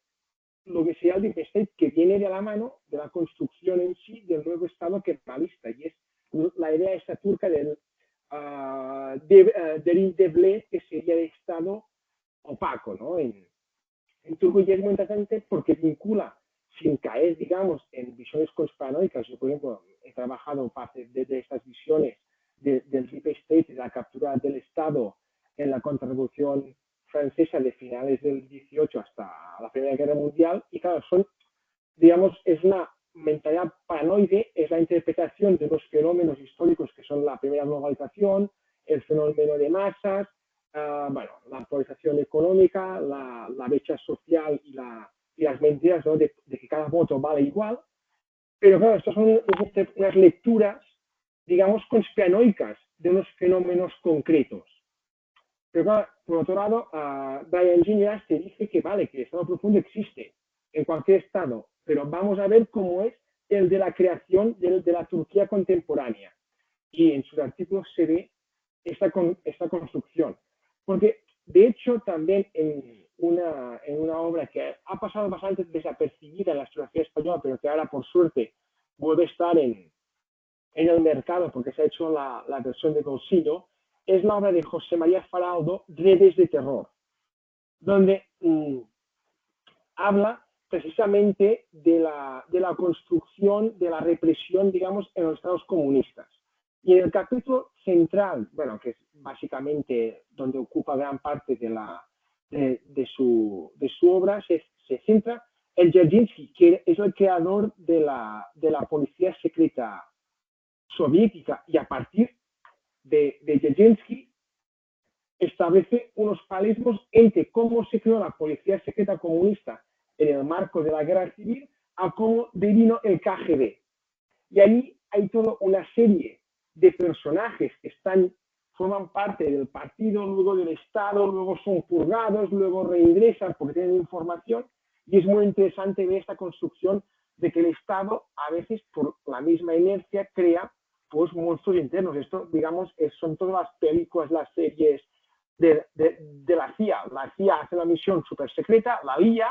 lo que sería el Deep State, que viene de la mano de la construcción en sí del nuevo Estado kemalista, y es la idea esta turca del derin devlet, que sería el Estado opaco, ¿no? En turco, y es muy interesante porque vincula, sin caer, digamos, en visiones conspiranoicas. Yo, por ejemplo, he trabajado parte de estas visiones del Deep State, de la captura del Estado en la contrarrevolución francesa de finales del 18 hasta la Primera Guerra Mundial, y claro, digamos, es una mentalidad paranoide, es la interpretación de los fenómenos históricos que son la primera globalización, el fenómeno de masas, bueno, la polarización económica, la brecha social y las mentiras, ¿no? de que cada voto vale igual. Pero claro, estas son unas lecturas, digamos, conspiranoicas de unos fenómenos concretos. Pero claro, por otro lado, Brian Gingeras te dice que vale, que el Estado profundo existe en cualquier Estado, pero vamos a ver cómo es el de la creación de la Turquía contemporánea. Y en sus artículos se ve esta construcción. Porque, de hecho, también en una obra que ha pasado bastante desapercibida en la historiografía española, pero que ahora, por suerte, vuelve a estar en el mercado porque se ha hecho la versión de bolsillo, es la obra de José María Faraldo, Redes de Terror, donde habla precisamente de la construcción, de la represión, digamos, en los estados comunistas. Y en el capítulo central, bueno, que es básicamente donde ocupa gran parte de su obra, se centra en Dzerzhinsky, que es el creador de la policía secreta soviética, y a partir de Dzerzhinsky establece unos paralelismos entre cómo se creó la policía secreta comunista en el marco de la guerra civil a cómo devino el KGB. Y ahí hay toda una serie de personajes que forman parte del partido, luego del Estado, luego son purgados, luego reingresan porque tienen información, y es muy interesante ver esta construcción de que el Estado a veces por la misma inercia crea pues monstruos internos. Esto, digamos, son todas las películas, las series de la CIA. La CIA hace una misión súper secreta, la lía,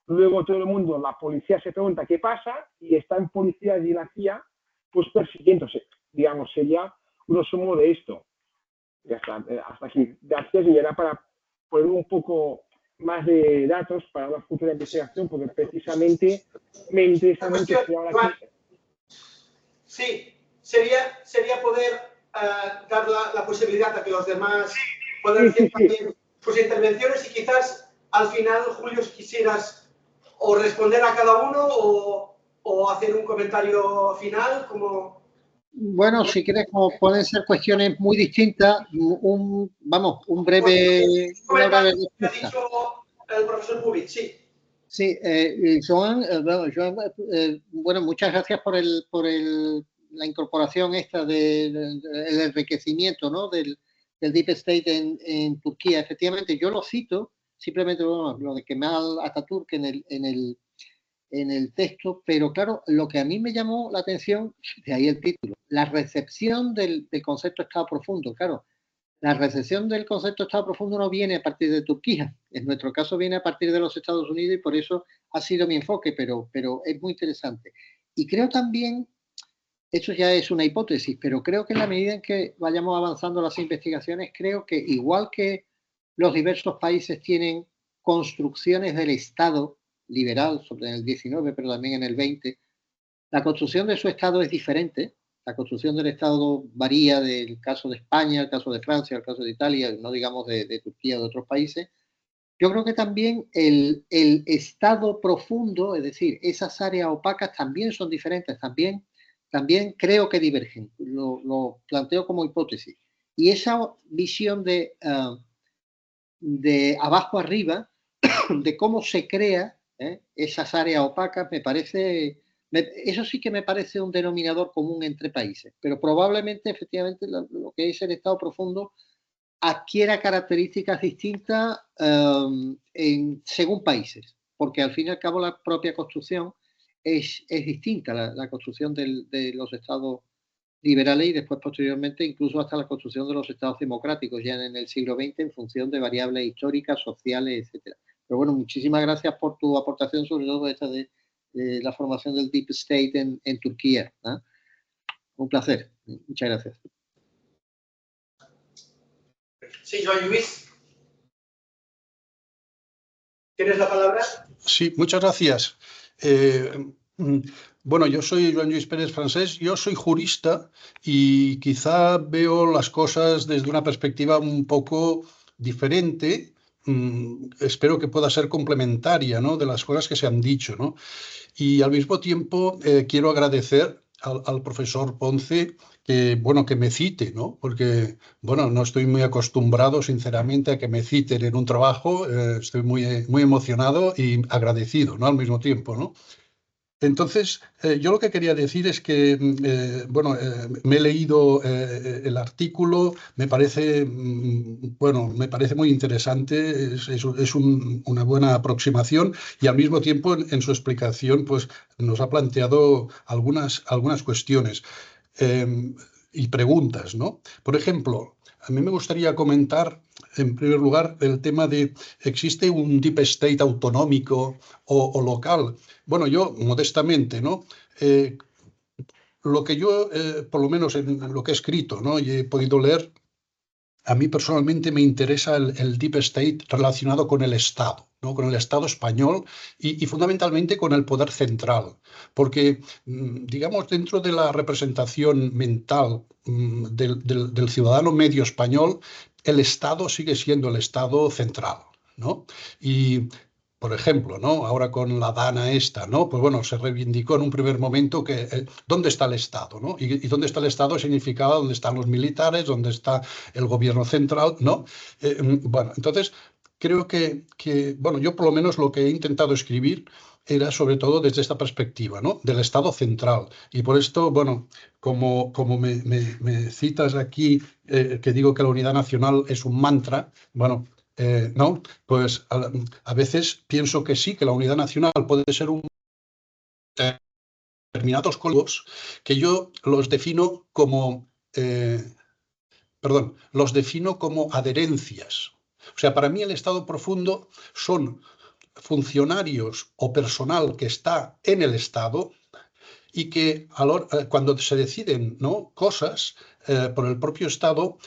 luego todo el mundo, la policía se pregunta qué pasa y están policías y la CIA pues persiguiéndose. Digamos, sería un resumen de esto. Ya está, hasta aquí. Gracias, y era para poner un poco más de datos para una futura investigación, porque precisamente me interesa mucho que ahora aquí... Sí, sería poder dar la posibilidad a que los demás puedan decir también sus intervenciones, y quizás al final, Julio, si quisieras o responder a cada uno o hacer un comentario final, como... Bueno, si quieres, como pueden ser cuestiones muy distintas, un breve Me ha dicho el profesor Pubic, sí. Sí, Joan, bueno, muchas gracias por la incorporación esta del enriquecimiento, ¿no?, del Deep State en Turquía. Efectivamente, yo lo cito, simplemente bueno, lo de Kemal Atatürk en el texto, pero claro, lo que a mí me llamó la atención, de ahí el título, la recepción del concepto Estado profundo. Claro, la recepción del concepto de Estado profundo no viene a partir de Turquía, en nuestro caso viene a partir de los Estados Unidos, y por eso ha sido mi enfoque, pero es muy interesante. Y creo también, eso ya es una hipótesis, pero creo que en la medida en que vayamos avanzando las investigaciones, creo que igual que los diversos países tienen construcciones del Estado liberal, sobre el 19, pero también en el 20, la construcción de su Estado es diferente. La construcción del Estado varía del caso de España, el caso de Francia, el caso de Italia, no digamos de Turquía o de otros países. Yo creo que también el Estado profundo, es decir, esas áreas opacas también son diferentes, también creo que divergen. Lo planteo como hipótesis. Y esa visión de abajo arriba, de cómo se crea esas áreas opacas, eso sí que me parece un denominador común entre países, pero probablemente, efectivamente, lo que es el Estado profundo adquiera características distintas según países, porque al fin y al cabo la propia construcción es distinta, la construcción de los estados liberales y después posteriormente incluso hasta la construcción de los estados democráticos ya en el siglo XX en función de variables históricas, sociales, etcétera. Pero bueno, muchísimas gracias por tu aportación, sobre todo esta de la formación del Deep State en Turquía. Un placer. Muchas gracias. Sí, Joan Lluís. ¿Tienes la palabra? Sí, muchas gracias. Bueno, yo soy Joan Lluís Pérez Francés, yo soy jurista y quizá veo las cosas desde una perspectiva un poco diferente. Espero que pueda ser complementaria, ¿no?, de las cosas que se han dicho, ¿no? Y al mismo tiempo quiero agradecer al profesor Ponce que me cite, ¿no? Porque, bueno, no estoy muy acostumbrado, sinceramente, a que me citen en un trabajo. Estoy muy emocionado y agradecido, ¿no?, al mismo tiempo, ¿no? Entonces, yo lo que quería decir es que, me he leído el artículo, me parece muy interesante, es una buena aproximación, y al mismo tiempo en su explicación pues, nos ha planteado algunas cuestiones y preguntas, ¿no? Por ejemplo, a mí me gustaría comentar, en primer lugar, el tema de ¿existe un deep state autonómico o local? Bueno, yo, modestamente, ¿no? Lo que yo, por lo menos en lo que he escrito, ¿no?, y he podido leer, a mí personalmente me interesa el deep state relacionado con el Estado, ¿no?, con el Estado español y fundamentalmente con el poder central, porque, digamos, dentro de la representación mental del ciudadano medio español, el Estado sigue siendo el Estado central, ¿no? Y, por ejemplo, ¿no?, ahora con la DANA esta, ¿no?, pues bueno, se reivindicó en un primer momento que ¿dónde está el Estado?, ¿no? Y ¿dónde está el Estado? Significaba dónde están los militares, dónde está el gobierno central, ¿no? Bueno, entonces creo que, bueno, yo por lo menos lo que he intentado escribir era sobre todo desde esta perspectiva, ¿no?, del Estado central. Y por esto, bueno, como me citas aquí, que digo que la unidad nacional es un mantra, bueno, ¿no? Pues a veces pienso que sí, que la unidad nacional puede ser un determinados códigos que yo los defino como, los defino como adherencias. O sea, para mí el Estado profundo son funcionarios o personal que está en el Estado y que cuando se deciden, ¿no?, cosas por el propio Estado,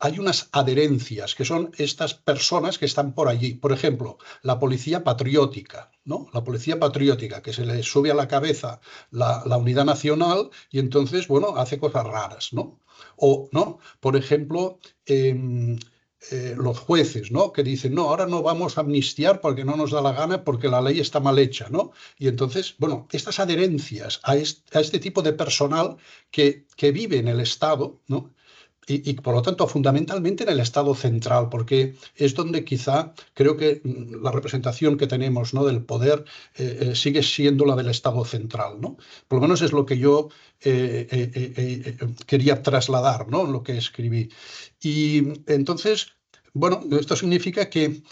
hay unas adherencias, que son estas personas que están por allí. Por ejemplo, la policía patriótica, ¿no? La policía patriótica, que se le sube a la cabeza la unidad nacional y entonces, bueno, hace cosas raras, ¿no? O, ¿no?, por ejemplo, los jueces, ¿no?, que dicen, no, ahora no vamos a amnistiar porque no nos da la gana, porque la ley está mal hecha, ¿no? Y entonces, bueno, estas adherencias a este tipo de personal que vive en el Estado, ¿no?, y por lo tanto fundamentalmente en el Estado central, porque es donde quizá creo que la representación que tenemos, ¿no?, del poder sigue siendo la del Estado central, ¿no? Por lo menos es lo que yo quería trasladar, ¿no?, en lo que escribí. Y entonces, bueno, esto significa que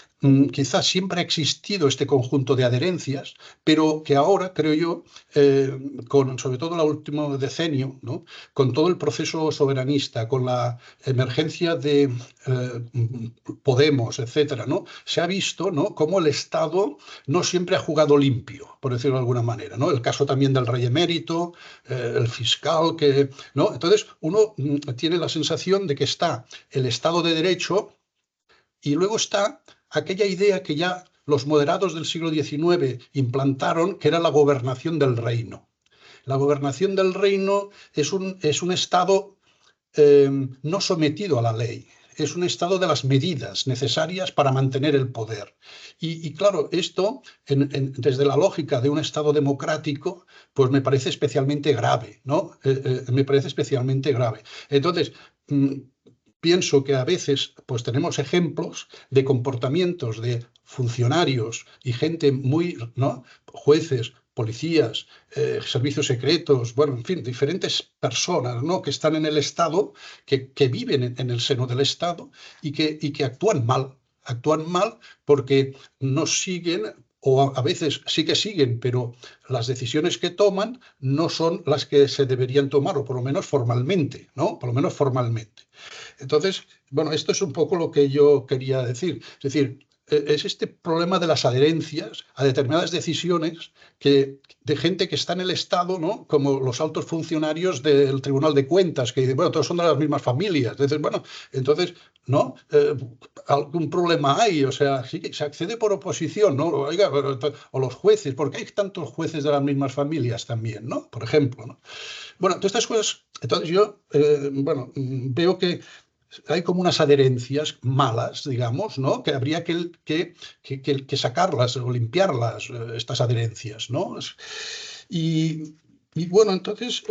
quizás siempre ha existido este conjunto de adherencias, pero que ahora, creo yo, sobre todo el último decenio, ¿no?, con todo el proceso soberanista, con la emergencia de Podemos, etcétera, ¿no?, se ha visto, ¿no?, cómo el Estado no siempre ha jugado limpio, por decirlo de alguna manera, ¿no? El caso también del rey emérito, el fiscal, ¿no? Entonces, uno tiene la sensación de que está el Estado de Derecho y luego está aquella idea que ya los moderados del siglo XIX implantaron, que era la gobernación del reino. La gobernación del reino es un Estado no sometido a la ley, es un Estado de las medidas necesarias para mantener el poder. Y claro, esto, desde la lógica de un Estado democrático, pues me parece especialmente grave, ¿no? Me parece especialmente grave. Entonces, pienso que a veces pues tenemos ejemplos de comportamientos de funcionarios y gente muy, ¿no?, jueces, policías, servicios secretos, bueno, en fin, diferentes personas, ¿no?, que están en el Estado, que viven en el seno del Estado y que actúan mal porque no siguen, o a veces sí que siguen, pero las decisiones que toman no son las que se deberían tomar, o por lo menos formalmente, ¿no? Por lo menos formalmente. Entonces, bueno, esto es un poco lo que yo quería decir. Es decir, es este problema de las adherencias a determinadas decisiones de gente que está en el Estado, ¿no?, como los altos funcionarios del Tribunal de Cuentas, que dicen, bueno, todos son de las mismas familias. Entonces, bueno, ¿no? Algún problema hay, o sea, sí que se accede por oposición, ¿no? Oiga, o los jueces, ¿por qué hay tantos jueces de las mismas familias también, ¿no? Por ejemplo, ¿no? Bueno, todas estas cosas, entonces yo, veo que hay como unas adherencias malas, digamos, ¿no?, que habría que sacarlas o limpiarlas, estas adherencias, ¿no? Y bueno, entonces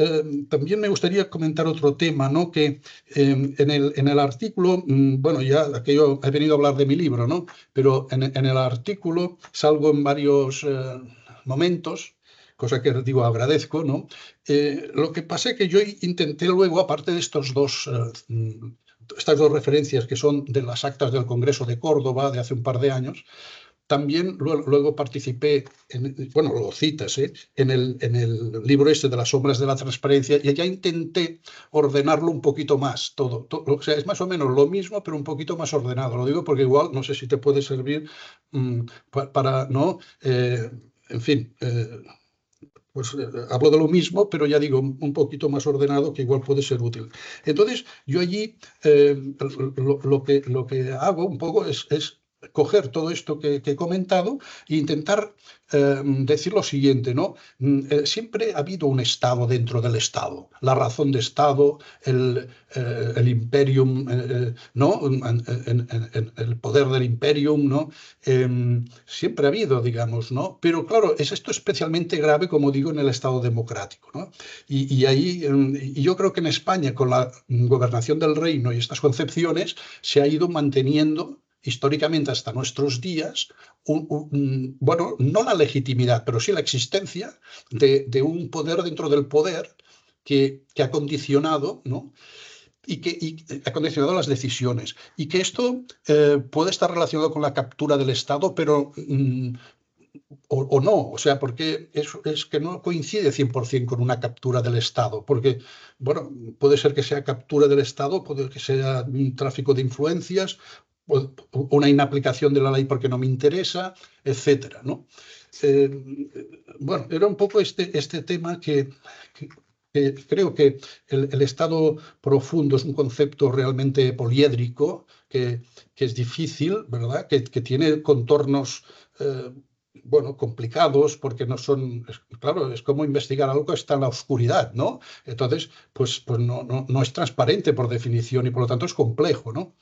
también me gustaría comentar otro tema, ¿no?, que en el artículo, bueno, ya aquello he venido a hablar de mi libro, ¿no?, pero en el artículo salgo en varios momentos, cosa que digo agradezco, ¿no? Lo que pasa es que yo intenté luego, aparte de estas dos referencias que son de las actas del Congreso de Córdoba de hace un par de años, también luego participé, bueno, lo citas, en el libro este de las sombras de la transparencia, y allá intenté ordenarlo un poquito más, todo. O sea, es más o menos lo mismo, pero un poquito más ordenado. Lo digo porque igual, no sé si te puede servir para, ¿no? En fin, pues hablo de lo mismo, pero ya digo, un poquito más ordenado, que igual puede ser útil. Entonces, yo allí lo que hago un poco es coger todo esto que he comentado e intentar decir lo siguiente, ¿no? Siempre ha habido un Estado dentro del Estado, la razón de Estado, el imperium, ¿no?, el poder del imperium, ¿no? Siempre ha habido, digamos, ¿no? Pero claro, es esto especialmente grave, como digo, en el Estado democrático, ¿no? Y ahí, y yo creo que en España, con la gobernación del reino y estas concepciones, se ha ido manteniendo históricamente hasta nuestros días, bueno, no la legitimidad, pero sí la existencia de un poder dentro del poder que ha condicionado, ¿no?, y ha condicionado las decisiones. Y que esto puede estar relacionado con la captura del Estado, pero o no, o sea, porque es que no coincide 100% con una captura del Estado, porque, bueno, puede ser que sea captura del Estado, puede que sea un tráfico de influencias, una inaplicación de la ley porque no me interesa, etcétera, ¿no? Bueno, era un poco este tema que creo que el Estado profundo es un concepto realmente poliédrico, que es difícil, ¿verdad? Que tiene contornos, bueno, complicados, porque no son, claro, es como investigar algo que está en la oscuridad, ¿no? Entonces, pues no es transparente por definición y por lo tanto es complejo, ¿no?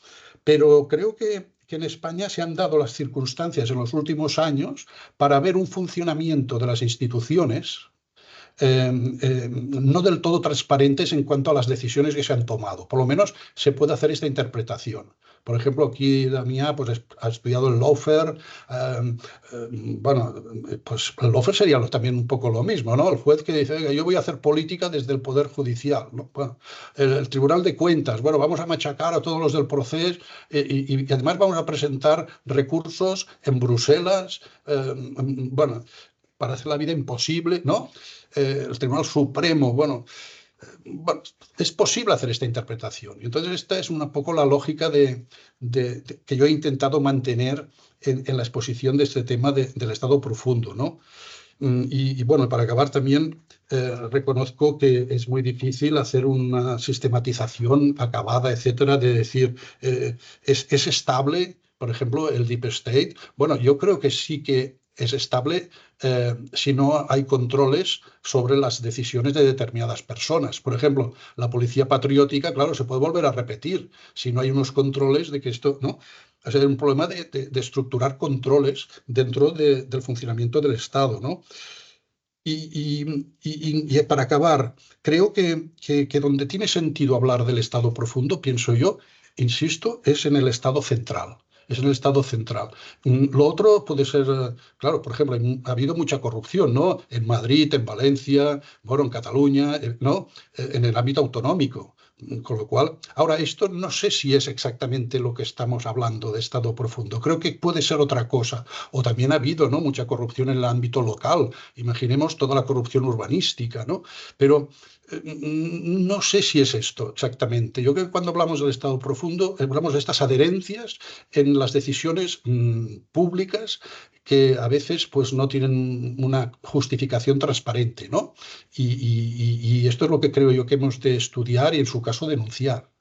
Pero creo que en España se han dado las circunstancias en los últimos años para ver un funcionamiento de las instituciones no del todo transparentes en cuanto a las decisiones que se han tomado. Por lo menos se puede hacer esta interpretación. Por ejemplo, aquí Damián pues, ha estudiado el lawfare. Bueno, pues el lawfare sería también un poco lo mismo, ¿no? El juez que dice, oiga, yo voy a hacer política desde el Poder Judicial, ¿no? Bueno, el Tribunal de Cuentas, bueno, vamos a machacar a todos los del proceso y además vamos a presentar recursos en Bruselas, bueno, para hacer la vida imposible, ¿no? El Tribunal Supremo, bueno, es posible hacer esta interpretación. Y entonces esta es un poco la lógica que yo he intentado mantener en la exposición de este tema del Estado profundo, ¿no? Y bueno, para acabar también reconozco que es muy difícil hacer una sistematización acabada, etcétera, de decir, ¿es estable, por ejemplo, el Deep State? Bueno, yo creo que sí que es estable si no hay controles sobre las decisiones de determinadas personas. Por ejemplo, la policía patriótica, claro, se puede volver a repetir si no hay unos controles de que esto, ¿no? O sea, hay un problema de estructurar controles dentro del funcionamiento del Estado, ¿no? Y para acabar, creo que donde tiene sentido hablar del Estado profundo, pienso yo, insisto, es en el Estado central. Es en el Estado central. Lo otro puede ser, claro, por ejemplo, ha habido mucha corrupción, ¿no? En Madrid, en Valencia, bueno, en Cataluña, ¿no? En el ámbito autonómico. Con lo cual, ahora esto no sé si es exactamente lo que estamos hablando de Estado profundo. Creo que puede ser otra cosa. O también ha habido, ¿no? Mucha corrupción en el ámbito local. Imaginemos toda la corrupción urbanística, ¿no? Pero no sé si es esto exactamente. Yo creo que cuando hablamos del Estado profundo, hablamos de estas adherencias en las decisiones públicas que a veces pues, no tienen una justificación transparente, ¿no? Y esto es lo que creo yo que hemos de estudiar y en su caso denunciar.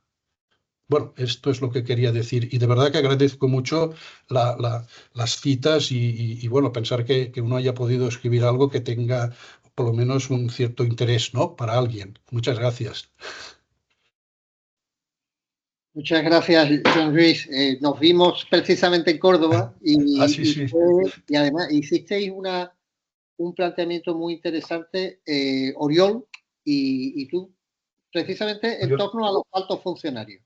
Bueno, esto es lo que quería decir y de verdad que agradezco mucho las citas y, bueno, pensar que uno haya podido escribir algo que tenga por lo menos un cierto interés, ¿no? Para alguien. Muchas gracias. Muchas gracias, John Luis. Nos vimos precisamente en Córdoba Sí. Y además hicisteis un planteamiento muy interesante, Oriol y tú, precisamente en torno a los altos funcionarios.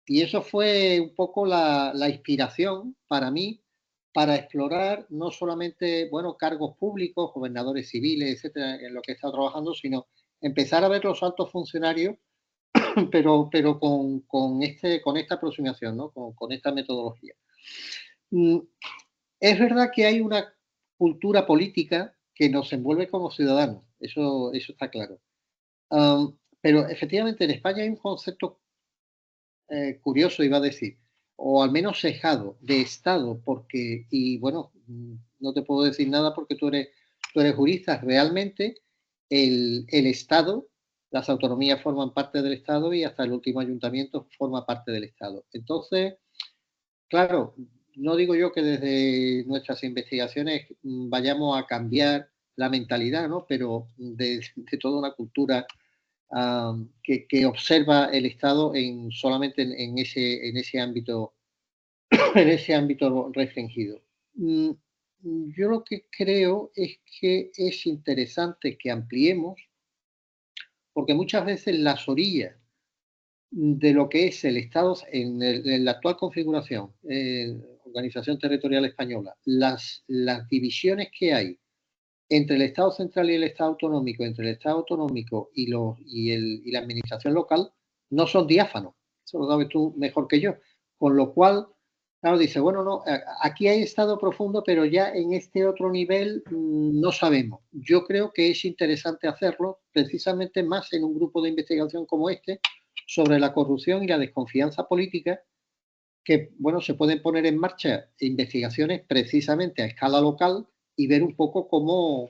Y eso fue un poco la inspiración para mí para explorar no solamente, bueno, cargos públicos, gobernadores civiles, etcétera, en lo que he estado trabajando, sino empezar a ver los altos funcionarios, pero con esta aproximación, ¿no? Con esta metodología. Es verdad que hay una cultura política que nos envuelve como ciudadanos, eso está claro. Pero efectivamente en España hay un concepto curioso, iba a decir, o al menos sesgado, de Estado, porque, y bueno, no te puedo decir nada porque tú eres jurista, realmente el Estado, las autonomías forman parte del Estado y hasta el último ayuntamiento forma parte del Estado. Entonces, claro, no digo yo que desde nuestras investigaciones vayamos a cambiar la mentalidad, ¿no? Pero de toda una cultura que observa el Estado solamente en ese ámbito en ese ámbito restringido. Yo lo que creo es que es interesante que ampliemos, porque muchas veces las orillas de lo que es el Estado en la actual configuración, organización territorial española, las divisiones que hay entre el Estado central y el Estado autonómico, entre el Estado autonómico y la administración local, no son diáfanos. Eso lo sabes tú mejor que yo. Con lo cual, Claro, dice, bueno, no, aquí hay estado profundo, pero ya en este otro nivel no sabemos. Yo creo que es interesante hacerlo, precisamente más en un grupo de investigación como este, sobre la corrupción y la desconfianza política, que, bueno, se pueden poner en marcha investigaciones precisamente a escala local y ver un poco cómo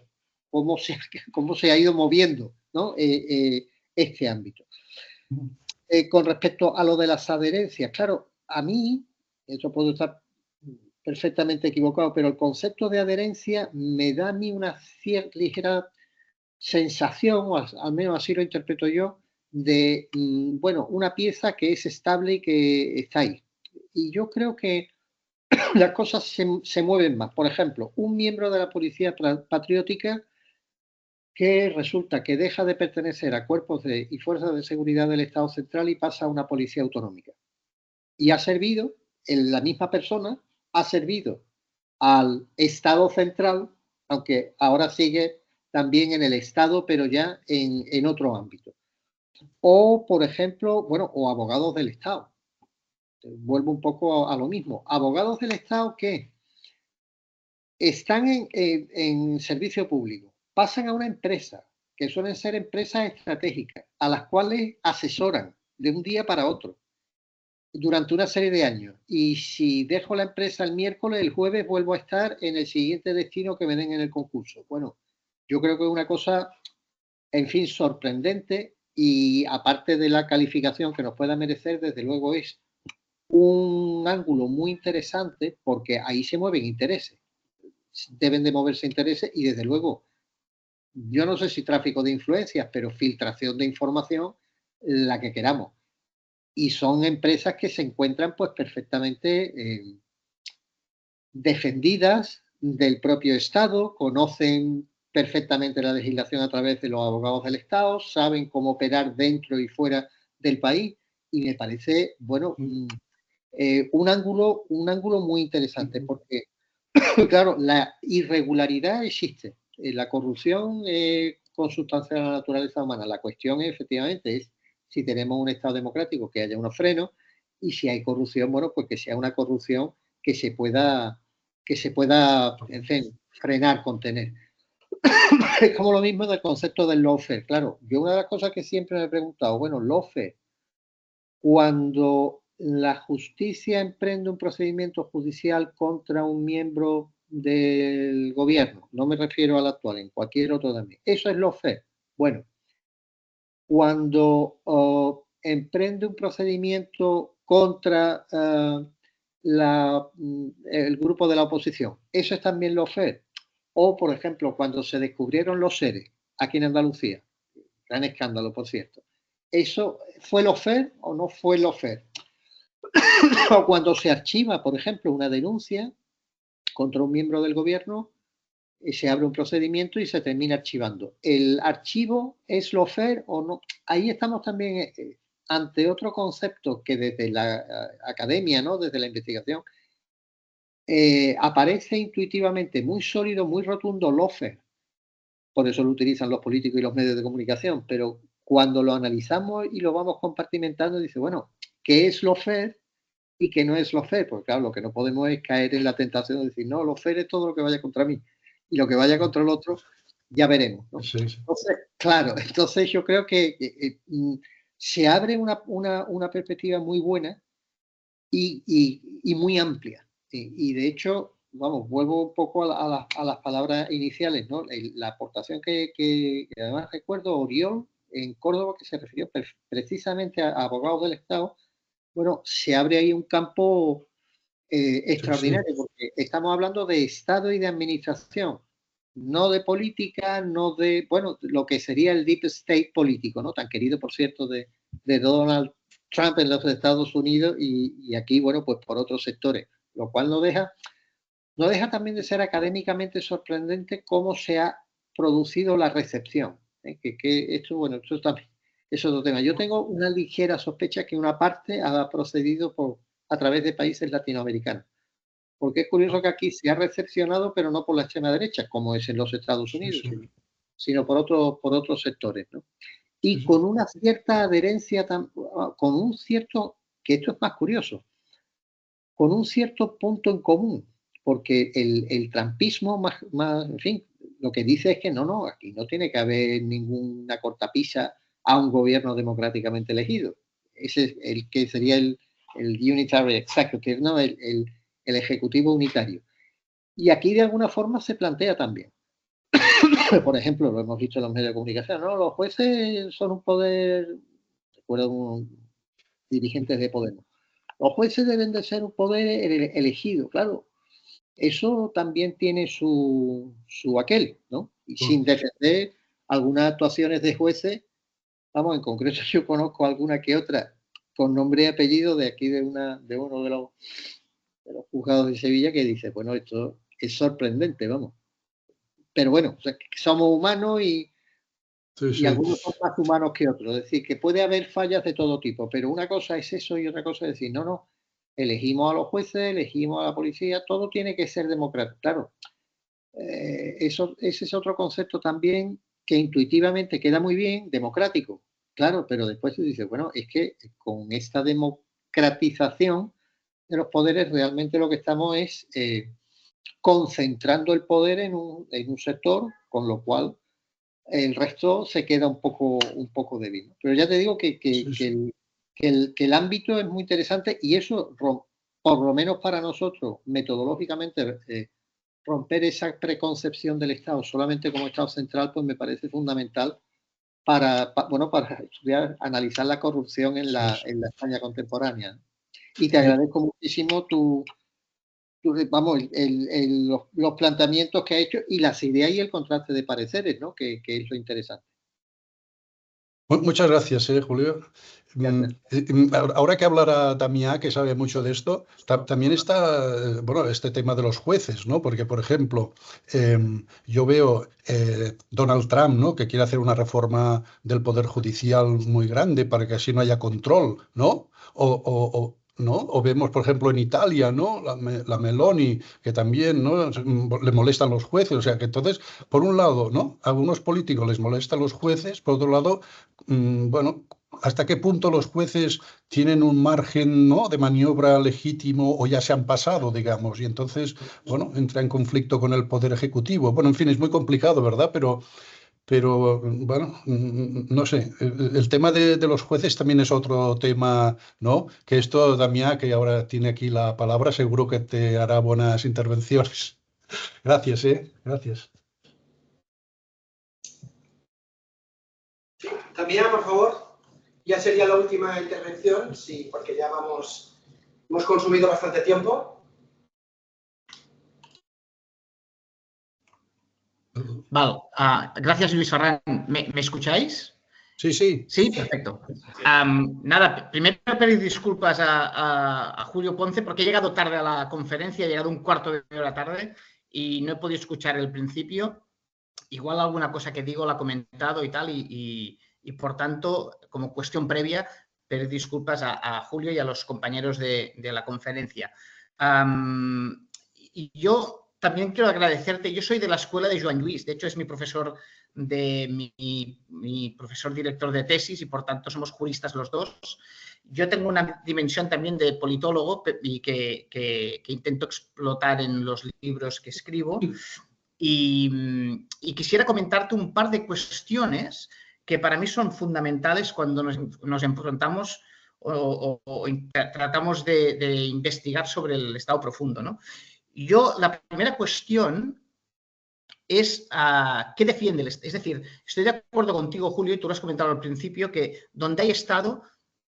se ha ido moviendo, ¿no? Este ámbito. Con respecto a lo de las adherencias, claro, a mí, eso puedo estar perfectamente equivocado, pero el concepto de adherencia me da a mí una cierta ligera sensación, o al menos así lo interpreto yo, de, bueno, una pieza que es estable y que está ahí. Y yo creo que las cosas se mueven más. Por ejemplo, un miembro de la Policía Patriótica que resulta que deja de pertenecer a cuerpos y fuerzas de seguridad del Estado central y pasa a una policía autonómica. Y ha servido, la misma persona ha servido al Estado central, aunque ahora sigue también en el Estado, pero ya en otro ámbito. O, por ejemplo, bueno, o abogados del Estado. Vuelvo un poco a lo mismo. Abogados del Estado que están en servicio público, pasan a una empresa, que suelen ser empresas estratégicas, a las cuales asesoran de un día para otro durante una serie de años. Y si dejo la empresa el miércoles, el jueves vuelvo a estar en el siguiente destino que me den en el concurso. Bueno, yo creo que es una cosa, en fin, sorprendente, y aparte de la calificación que nos pueda merecer, desde luego es un ángulo muy interesante, porque ahí se mueven intereses. Deben de moverse intereses y, desde luego, yo no sé si tráfico de influencias, pero filtración de información, la que queramos. Y son empresas que se encuentran pues perfectamente defendidas del propio Estado, conocen perfectamente la legislación a través de los abogados del Estado, saben cómo operar dentro y fuera del país, y me parece, bueno, un ángulo muy interesante, porque claro, la irregularidad existe, la corrupción es consustancial a la naturaleza humana. La cuestión efectivamente es si tenemos un Estado democrático, que haya unos frenos, y si hay corrupción, bueno, pues que sea una corrupción que se pueda, en fin, frenar, contener. Es como lo mismo del concepto del lawfare. Claro, yo una de las cosas que siempre me he preguntado, bueno, lawfare, cuando la justicia emprende un procedimiento judicial contra un miembro del gobierno, no me refiero al actual, en cualquier otro también, eso es lawfare. Bueno, cuando emprende un procedimiento contra el grupo de la oposición, eso es también lawfare. O, por ejemplo, cuando se descubrieron los seres aquí en Andalucía, gran escándalo, por cierto, ¿eso fue lawfare o no fue lawfare? O cuando se archiva, por ejemplo, una denuncia contra un miembro del gobierno, se abre un procedimiento y se termina archivando. ¿El archivo es lawfare o no? Ahí estamos también ante otro concepto que desde la academia, ¿no? Desde la investigación, aparece intuitivamente muy sólido, muy rotundo, lawfare. Por eso lo utilizan los políticos y los medios de comunicación, pero cuando lo analizamos y lo vamos compartimentando, dice, bueno, ¿qué es lawfare y qué no es lawfare? Porque claro, lo que no podemos es caer en la tentación de decir, no, lawfare es todo lo que vaya contra mí, y lo que vaya contra el otro, ya veremos, ¿no? Sí, sí. Entonces, claro, entonces yo creo que se abre una perspectiva muy buena y muy amplia. Y de hecho, vamos, vuelvo un poco a las palabras iniciales, ¿no? La aportación que además recuerdo, Oriol, en Córdoba, que se refirió precisamente a abogados del Estado. Bueno, se abre ahí un campo extraordinario, porque estamos hablando de Estado y de administración, no de política, no de, bueno, lo que sería el deep state político, ¿no? Tan querido, por cierto, de Donald Trump en los Estados Unidos y aquí, bueno, pues por otros sectores, lo cual no deja también de ser académicamente sorprendente cómo se ha producido la recepción. Que esto, bueno, esto también es otro tema. Yo tengo una ligera sospecha que una parte ha procedido a través de países latinoamericanos. Porque es curioso que aquí se ha recepcionado, pero no por la extrema derecha, como es en los Estados Unidos, sino por otros sectores, ¿no? Y con una cierta adherencia, con un cierto, que esto es más curioso, con un cierto punto en común, porque el trumpismo, en fin, lo que dice es que no, aquí no tiene que haber ninguna cortapisa a un gobierno democráticamente elegido. Ese es el que sería el unitary executive, ¿no? El ejecutivo unitario. Y aquí de alguna forma se plantea también. Por ejemplo, lo hemos visto en los medios de comunicación, ¿no? Los jueces son un poder, recuerdo un dirigentes de Podemos. Los jueces deben de ser un poder elegido, claro. Eso también tiene su aquel, ¿no? Y sin defender algunas actuaciones de jueces, vamos, en concreto yo conozco alguna que otra con nombre y apellido de aquí de uno de los juzgados de Sevilla que dice, bueno, esto es sorprendente, vamos. Pero bueno, o sea, somos humanos y algunos son más humanos que otros. Es decir, que puede haber fallas de todo tipo, pero una cosa es eso y otra cosa es decir, no, elegimos a los jueces, elegimos a la policía, todo tiene que ser democrático. Claro, ese es otro concepto también que intuitivamente queda muy bien, democrático, claro, pero después se dice, bueno, es que con esta democratización de los poderes realmente lo que estamos es concentrando el poder en un sector, con lo cual el resto se queda un poco débil. Pero ya te digo que el ámbito es muy interesante y eso, por lo menos para nosotros, metodológicamente, romper esa preconcepción del Estado solamente como Estado central, pues me parece fundamental para estudiar, analizar la corrupción en la España contemporánea. Y te agradezco muchísimo los planteamientos que ha hecho y las ideas y el contraste de pareceres, ¿no? Que es lo interesante. Muchas gracias, Julio. Ahora que hablará Damián, que sabe mucho de esto, también está, bueno, este tema de los jueces, ¿no? Porque, por ejemplo, yo veo Donald Trump, ¿no? Que quiere hacer una reforma del Poder Judicial muy grande para que así no haya control, ¿no? ¿no? O vemos, por ejemplo, en Italia, ¿no? La Meloni, que también, ¿no? Le molestan los jueces. O sea, que entonces, por un lado, ¿no? A algunos políticos les molestan los jueces, por otro lado, bueno, ¿hasta qué punto los jueces tienen un margen, ¿no? de maniobra legítimo o ya se han pasado, digamos? Y entonces, bueno, entra en conflicto con el Poder Ejecutivo. Bueno, en fin, es muy complicado, ¿verdad? Pero bueno, no sé, el tema de los jueces también es otro tema, ¿no? Que esto, Damián, que ahora tiene aquí la palabra, seguro que te hará buenas intervenciones. Gracias, gracias. Sí, Damián, por favor, ya sería la última intervención, sí, porque ya hemos consumido bastante tiempo. Vale, gracias Luis Ferran. ¿Me escucháis? Sí, sí. Sí, perfecto. Nada, primero pedir disculpas a Julio Ponce porque he llegado tarde a la conferencia, he llegado un cuarto de hora tarde y no he podido escuchar el principio. Igual alguna cosa que digo la ha comentado y tal y por tanto, como cuestión previa, pedir disculpas a Julio y a los compañeros de la conferencia. Y yo también quiero agradecerte, yo soy de la escuela de Joan Lluís, de hecho es mi profesor mi profesor director de tesis y por tanto somos juristas los dos. Yo tengo una dimensión también de politólogo y que intento explotar en los libros que escribo y quisiera comentarte un par de cuestiones que para mí son fundamentales cuando nos enfrentamos o tratamos de investigar sobre el Estado profundo, ¿no? La primera cuestión es ¿qué defiende el Estado? Es decir, estoy de acuerdo contigo, Julio, y tú lo has comentado al principio, que donde hay Estado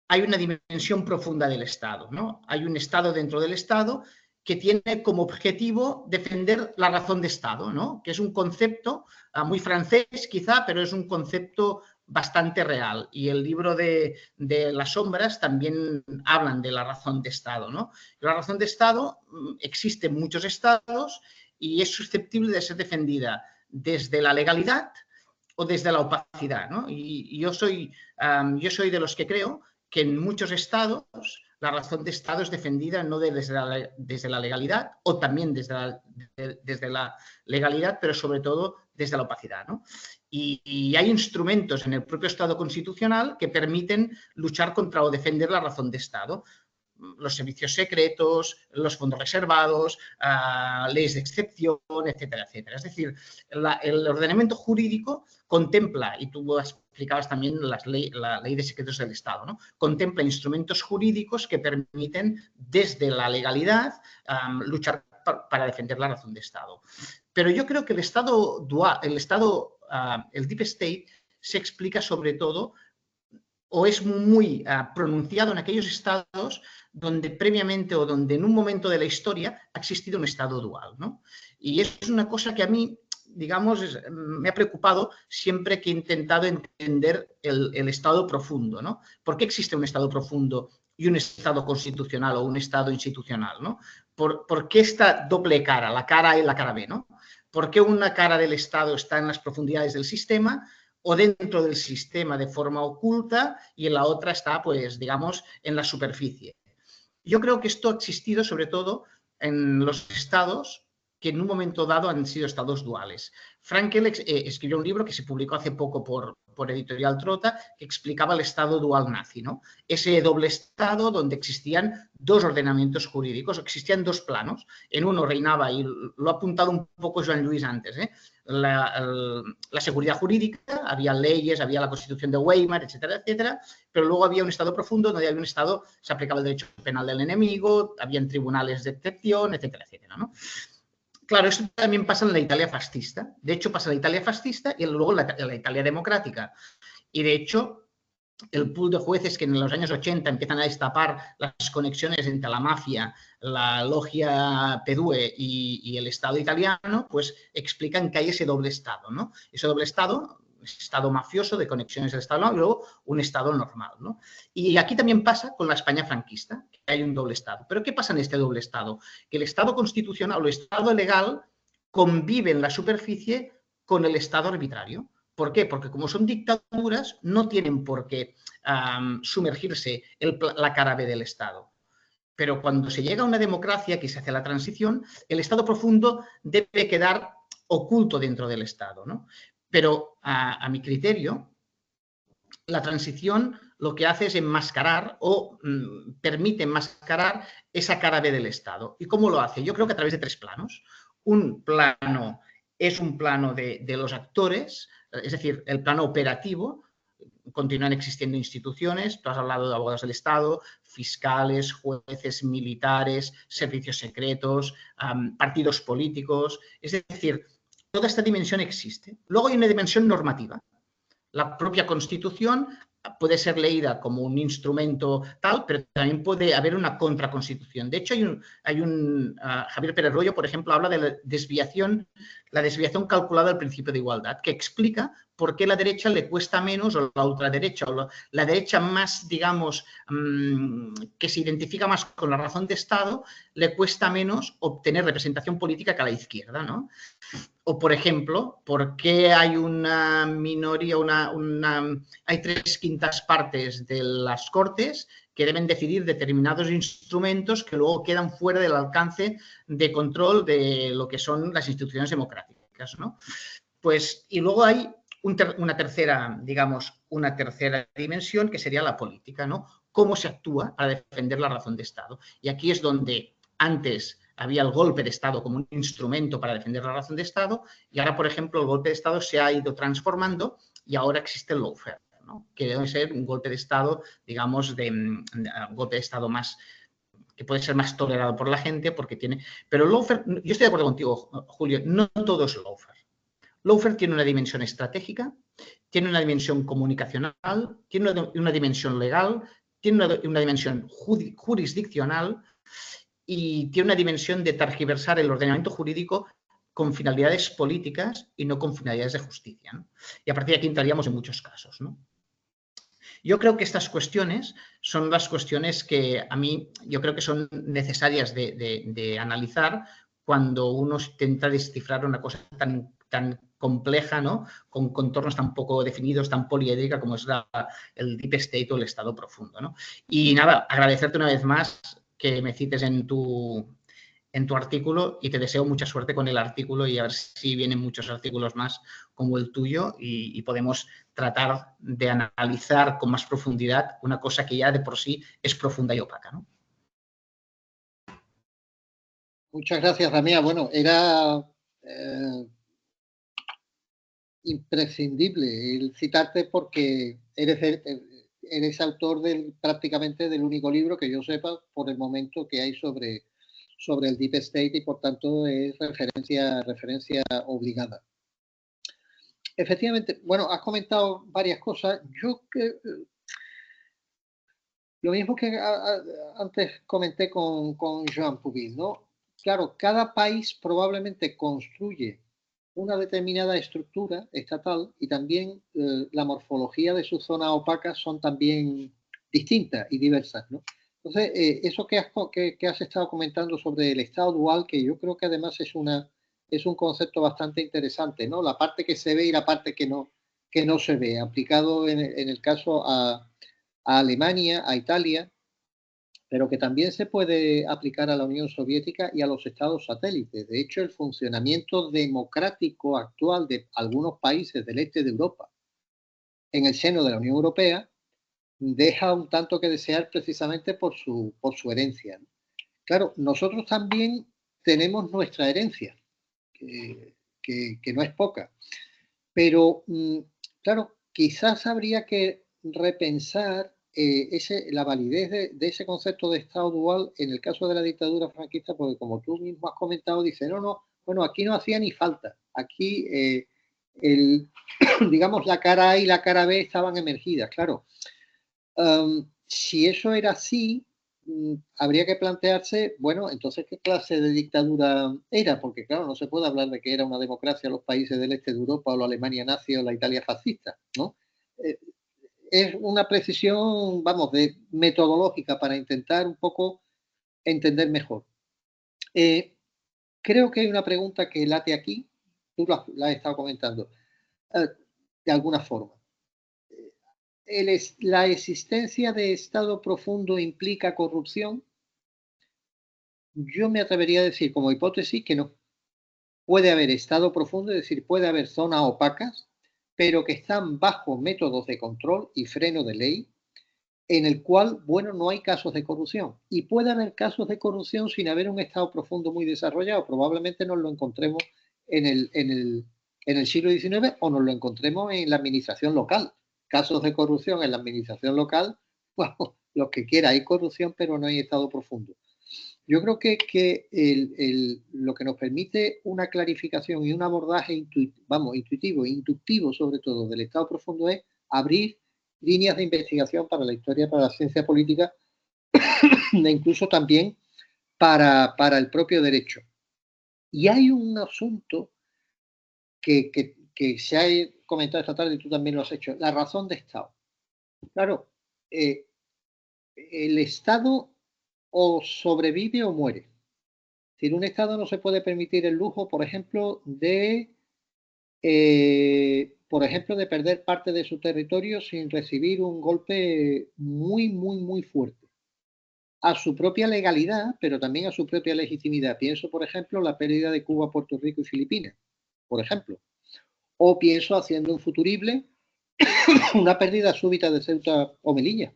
hay una dimensión profunda del Estado, ¿no? Hay un Estado dentro del Estado que tiene como objetivo defender la razón de Estado, ¿no? Que es un concepto muy francés quizá, pero es un concepto bastante real. Y el libro de Las sombras también hablan de la razón de Estado, ¿no? La razón de Estado existe en muchos estados y es susceptible de ser defendida desde la legalidad o desde la opacidad, ¿no? Y yo soy de los que creo que en muchos estados la razón de Estado es defendida no desde la legalidad o también desde la legalidad, pero sobre todo desde la opacidad, ¿no? Y hay instrumentos en el propio Estado constitucional que permiten luchar contra o defender la razón de Estado. los servicios secretos, los fondos reservados, leyes de excepción, etcétera, etcétera. Es decir, el ordenamiento jurídico contempla, y tú explicabas también la ley de secretos del Estado, ¿no? Contempla instrumentos jurídicos que permiten, desde la legalidad, luchar para defender la razón de Estado. Pero yo creo que el Estado dual, el Deep State, se explica sobre todo, o es muy pronunciado en aquellos estados donde previamente o donde en un momento de la historia ha existido un estado dual, ¿no? Y es una cosa que a mí, digamos, me ha preocupado siempre que he intentado entender el estado profundo, ¿no? ¿Por qué existe un estado profundo y un estado constitucional o un estado institucional, ¿no? ¿Por qué esta doble cara, la cara A y la cara B, ¿no? ¿Por qué una cara del estado está en las profundidades del sistema o dentro del sistema de forma oculta y en la otra está, pues, digamos, en la superficie? Yo creo que esto ha existido sobre todo en los estados que en un momento dado han sido estados duales. Frankel escribió un libro que se publicó hace poco por Editorial Trota, que explicaba el estado dual nazi, ¿no? Ese doble estado donde existían dos ordenamientos jurídicos, existían dos planos. En uno reinaba, y lo ha apuntado un poco Joan Lluís antes, la seguridad jurídica, había leyes, había la Constitución de Weimar, etcétera, etcétera, pero luego había un estado profundo donde había un estado, se aplicaba el derecho penal del enemigo, habían tribunales de excepción, etcétera, etcétera, ¿no? Claro, esto también pasa en la Italia fascista. De hecho, pasa en la Italia fascista y luego en la Italia democrática. Y de hecho, el pool de jueces que en los años 80 empiezan a destapar las conexiones entre la mafia, la logia P2 y el Estado italiano, pues explican que hay ese doble Estado, ¿no? Ese doble Estado mafioso de conexiones del Estado y luego un Estado normal, ¿no? Y aquí también pasa con la España franquista, que hay un doble Estado. ¿Pero qué pasa en este doble Estado? Que el Estado constitucional o el Estado legal convive en la superficie con el Estado arbitrario. ¿Por qué? Porque como son dictaduras, no tienen por qué sumergirse la cara B del Estado. Pero cuando se llega a una democracia, que se hace la transición, el Estado profundo debe quedar oculto dentro del Estado, ¿no? Pero a mi criterio, la transición lo que hace es enmascarar o permite enmascarar esa cara B del Estado. ¿Y cómo lo hace? Yo creo que a través de tres planos. Un plano es un plano de los actores, es decir, el plano operativo. Continúan existiendo instituciones, tú has hablado de abogados del Estado, fiscales, jueces, militares, servicios secretos, partidos políticos, es decir, toda esta dimensión existe. Luego hay una dimensión normativa. La propia Constitución puede ser leída como un instrumento tal, pero también puede haber una contraconstitución. De hecho, Javier Pérez Royo, por ejemplo, habla de la desviación calculada del principio de igualdad, que explica por qué la derecha le cuesta menos, o la ultraderecha, o la derecha más, digamos, que se identifica más con la razón de Estado, le cuesta menos obtener representación política que a la izquierda, ¿no? O, por ejemplo, ¿por qué hay una minoría, hay 3/5 partes de las Cortes que deben decidir determinados instrumentos que luego quedan fuera del alcance de control de lo que son las instituciones democráticas, ¿no? Pues, y luego hay una tercera dimensión que sería la política, ¿no? Cómo se actúa para defender la razón de Estado. Y aquí es donde antes había el golpe de Estado como un instrumento para defender la razón de Estado y ahora, por ejemplo, el golpe de Estado se ha ido transformando y ahora existe el lawfare, ¿no? Que debe ser un golpe de Estado, digamos, un golpe de Estado más que puede ser más tolerado por la gente porque tiene... Pero el lawfare, yo estoy de acuerdo contigo, Julio, no todo es lawfare. Lawfare tiene una dimensión estratégica, tiene una dimensión comunicacional, tiene una dimensión legal, tiene una dimensión jurisdiccional y tiene una dimensión de tergiversar el ordenamiento jurídico con finalidades políticas y no con finalidades de justicia, ¿no? Y a partir de aquí entraríamos en muchos casos, ¿no? Yo creo que estas cuestiones son las cuestiones que a mí yo creo que son necesarias de analizar cuando uno intenta descifrar una cosa tan compleja, ¿no? Con contornos tan poco definidos, tan poliédrica como es el Deep State o el Estado profundo, ¿no? Y nada, agradecerte una vez más que me cites en tu artículo y te deseo mucha suerte con el artículo y a ver si vienen muchos artículos más como el tuyo y podemos tratar de analizar con más profundidad una cosa que ya de por sí es profunda y opaca, ¿no? Muchas gracias, Damián. Bueno, era imprescindible el citarte porque eres autor prácticamente del único libro que yo sepa por el momento que hay sobre el Deep State y por tanto es referencia obligada. Efectivamente, bueno, has comentado varias cosas. Lo mismo que antes comenté con Joan Pubil, ¿no? Claro, cada país probablemente construye una determinada estructura estatal y también la morfología de sus zonas opacas son también distintas y diversas, ¿no? Entonces, eso que has estado comentando sobre el Estado dual, que yo creo que además es un concepto bastante interesante, ¿no? La parte que se ve y la parte que no se ve, aplicado en el caso a Alemania, a Italia, pero que también se puede aplicar a la Unión Soviética y a los estados satélites. De hecho, el funcionamiento democrático actual de algunos países del este de Europa en el seno de la Unión Europea deja un tanto que desear precisamente por su herencia, ¿no? Claro, nosotros también tenemos nuestra herencia, que no es poca, pero claro, quizás habría que repensar la validez de ese concepto de Estado dual en el caso de la dictadura franquista, porque como tú mismo has comentado, dice, no, bueno, aquí no hacía ni falta. Aquí, digamos, la cara A y la cara B estaban emergidas, claro. Si eso era así, habría que plantearse, bueno, entonces, ¿qué clase de dictadura era? Porque, claro, no se puede hablar de que era una democracia los países del este de Europa o la Alemania nazi o la Italia fascista, ¿no? Es una precisión, vamos, metodológica para intentar un poco entender mejor. Creo que hay una pregunta que late aquí, tú la has estado comentando, de alguna forma. ¿La existencia de Estado profundo implica corrupción? Yo me atrevería a decir como hipótesis que no. Puede haber Estado profundo, es decir, puede haber zonas opacas, pero que están bajo métodos de control y freno de ley, en el cual, bueno, no hay casos de corrupción. Y puede haber casos de corrupción sin haber un Estado profundo muy desarrollado. Probablemente nos lo encontremos en el siglo XIX o nos lo encontremos en la administración local. Casos de corrupción en la administración local, bueno, lo que quiera, hay corrupción, pero no hay Estado profundo. Yo creo que lo que nos permite una clarificación y un abordaje intuitivo, inductivo sobre todo, del Estado profundo es abrir líneas de investigación para la historia, para la ciencia política e incluso también para el propio derecho. Y hay un asunto que se ha comentado esta tarde y tú también lo has hecho, la razón de Estado. Claro, el Estado o sobrevive o muere. Es decir, un Estado no se puede permitir el lujo, por ejemplo, de perder parte de su territorio sin recibir un golpe muy, muy, muy fuerte. A su propia legalidad, pero también a su propia legitimidad. Pienso, por ejemplo, la pérdida de Cuba, Puerto Rico y Filipinas, por ejemplo. O pienso, haciendo un futurible, una pérdida súbita de Ceuta o Melilla.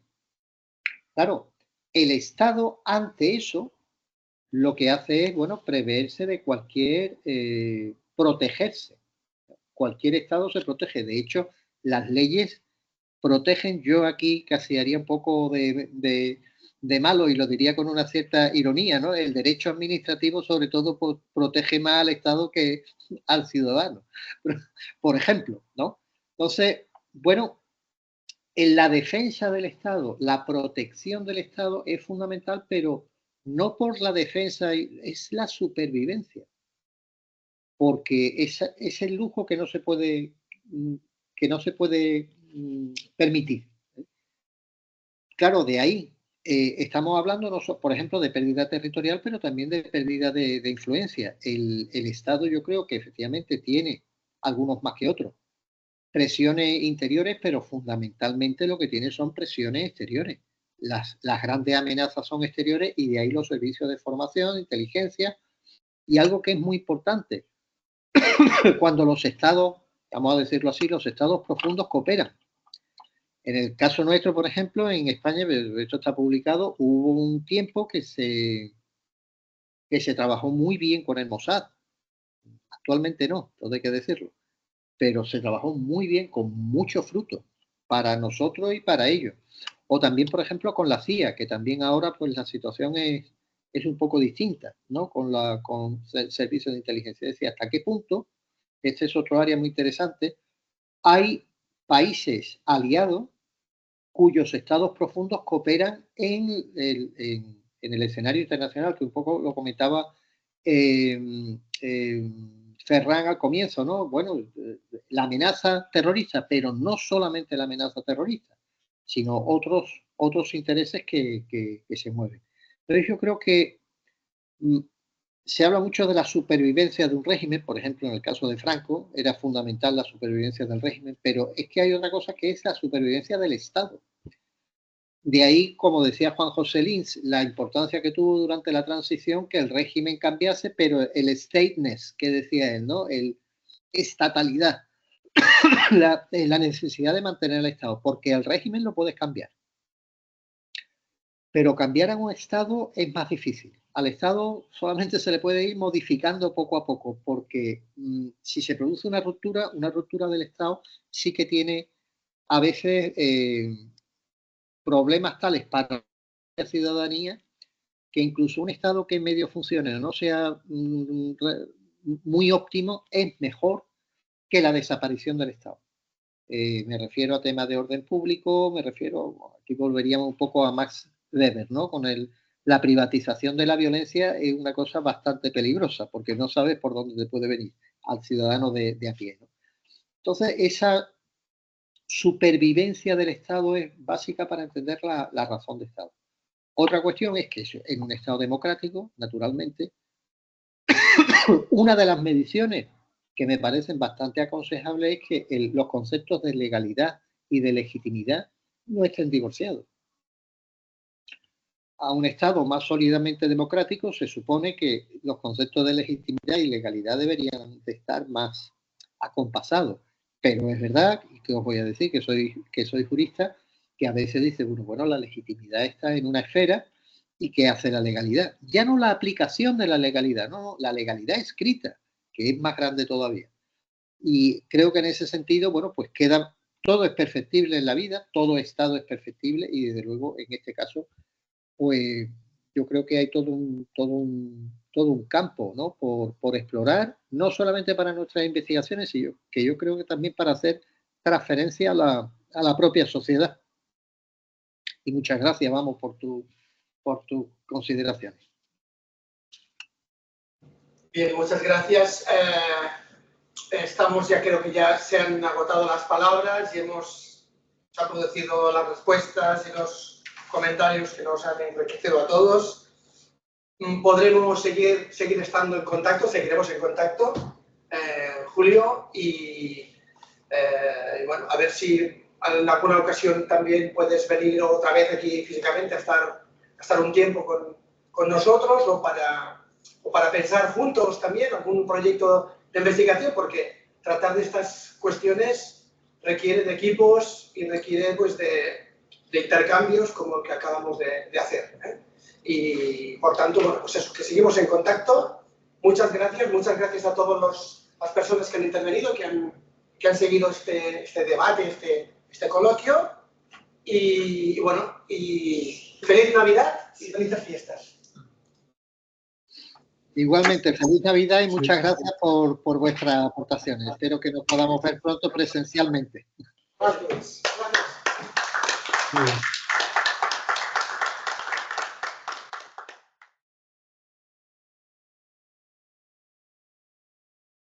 Claro, el Estado ante eso lo que hace es, bueno, preverse de cualquier, protegerse. Cualquier Estado se protege. De hecho, las leyes protegen. Yo aquí casi haría un poco de malo y lo diría con una cierta ironía, ¿no? El derecho administrativo sobre todo protege más al Estado que al ciudadano, por ejemplo, ¿no? Entonces, bueno, en la defensa del Estado, la protección del Estado es fundamental, pero no por la defensa, es la supervivencia, porque es el lujo que no se puede, permitir. Claro, de ahí estamos hablando, por ejemplo, de pérdida territorial, pero también de pérdida de influencia. El Estado yo creo que efectivamente tiene algunos más que otros. Presiones interiores, pero fundamentalmente lo que tiene son presiones exteriores. Las grandes amenazas son exteriores y de ahí los servicios de formación, de inteligencia y algo que es muy importante, cuando los estados, vamos a decirlo así, los estados profundos cooperan. En el caso nuestro, por ejemplo, en España, esto está publicado, hubo un tiempo que se que se trabajó muy bien con el Mossad. Actualmente no, todo hay que decirlo. Pero se trabajó muy bien, con mucho fruto, para nosotros y para ellos. O también, por ejemplo, con la CIA, que también ahora pues la situación es un poco distinta, ¿no? Con el servicio de inteligencia. Es decir, hasta qué punto, este es otro área muy interesante, hay países aliados cuyos estados profundos cooperan en el escenario internacional, que un poco lo comentaba Ferran al comienzo, ¿no? Bueno, la amenaza terrorista, pero no solamente la amenaza terrorista, sino otros intereses que se mueven. Entonces yo creo que se habla mucho de la supervivencia de un régimen, por ejemplo, en el caso de Franco, era fundamental la supervivencia del régimen, pero es que hay otra cosa que es la supervivencia del Estado. De ahí, como decía Juan José Lins, la importancia que tuvo durante la transición que el régimen cambiase, pero el stateness, que decía él, ¿no? El estatalidad, la necesidad de mantener el Estado, porque el régimen lo puedes cambiar. Pero cambiar a un Estado es más difícil. Al Estado solamente se le puede ir modificando poco a poco, porque si se produce una ruptura del Estado sí que tiene a veces problemas tales para la ciudadanía que incluso un Estado que medio funcione o no sea muy óptimo es mejor que la desaparición del Estado. Me refiero a temas de orden público, aquí volveríamos un poco a Max Weber, ¿no? Con la privatización de la violencia es una cosa bastante peligrosa porque no sabes por dónde te puede venir al ciudadano de a pie, ¿no? Entonces, esa supervivencia del Estado es básica para entender la razón de Estado. Otra cuestión es que en un Estado democrático, naturalmente, una de las mediciones que me parecen bastante aconsejables es que los conceptos de legalidad y de legitimidad no estén divorciados. A un Estado más sólidamente democrático se supone que los conceptos de legitimidad y legalidad deberían de estar más acompasados. Pero es verdad, y que os voy a decir que soy jurista, que a veces dice, bueno, la legitimidad está en una esfera y ¿qué hace la legalidad? Ya no la aplicación de la legalidad, no, la legalidad escrita, que es más grande todavía. Y creo que en ese sentido, bueno, pues todo es perfectible en la vida, todo Estado es perfectible y desde luego en este caso, pues yo creo que hay todo un campo, ¿no? por explorar, no solamente para nuestras investigaciones, sino que yo creo que también para hacer transferencia a la propia sociedad. Y muchas gracias, vamos, por tus consideraciones. Bien, muchas gracias. Ya creo que ya se han agotado las palabras y se han producido las respuestas y los comentarios que nos han enriquecido a todos. Podremos seguir estando en contacto, seguiremos en contacto, Julio, y bueno, a ver si en alguna ocasión también puedes venir otra vez aquí físicamente a estar un tiempo con nosotros o para pensar juntos también algún proyecto de investigación, porque tratar de estas cuestiones requiere de equipos y requiere pues, de intercambios como el que acabamos de hacer. Y por tanto, bueno, pues eso, que seguimos en contacto. Muchas gracias a todas las personas que han intervenido, que han seguido este debate, este coloquio. Y bueno, y feliz Navidad y felices fiestas. Igualmente, feliz Navidad y muchas gracias por vuestras aportaciones. Espero que nos podamos ver pronto presencialmente. Gracias. Gracias.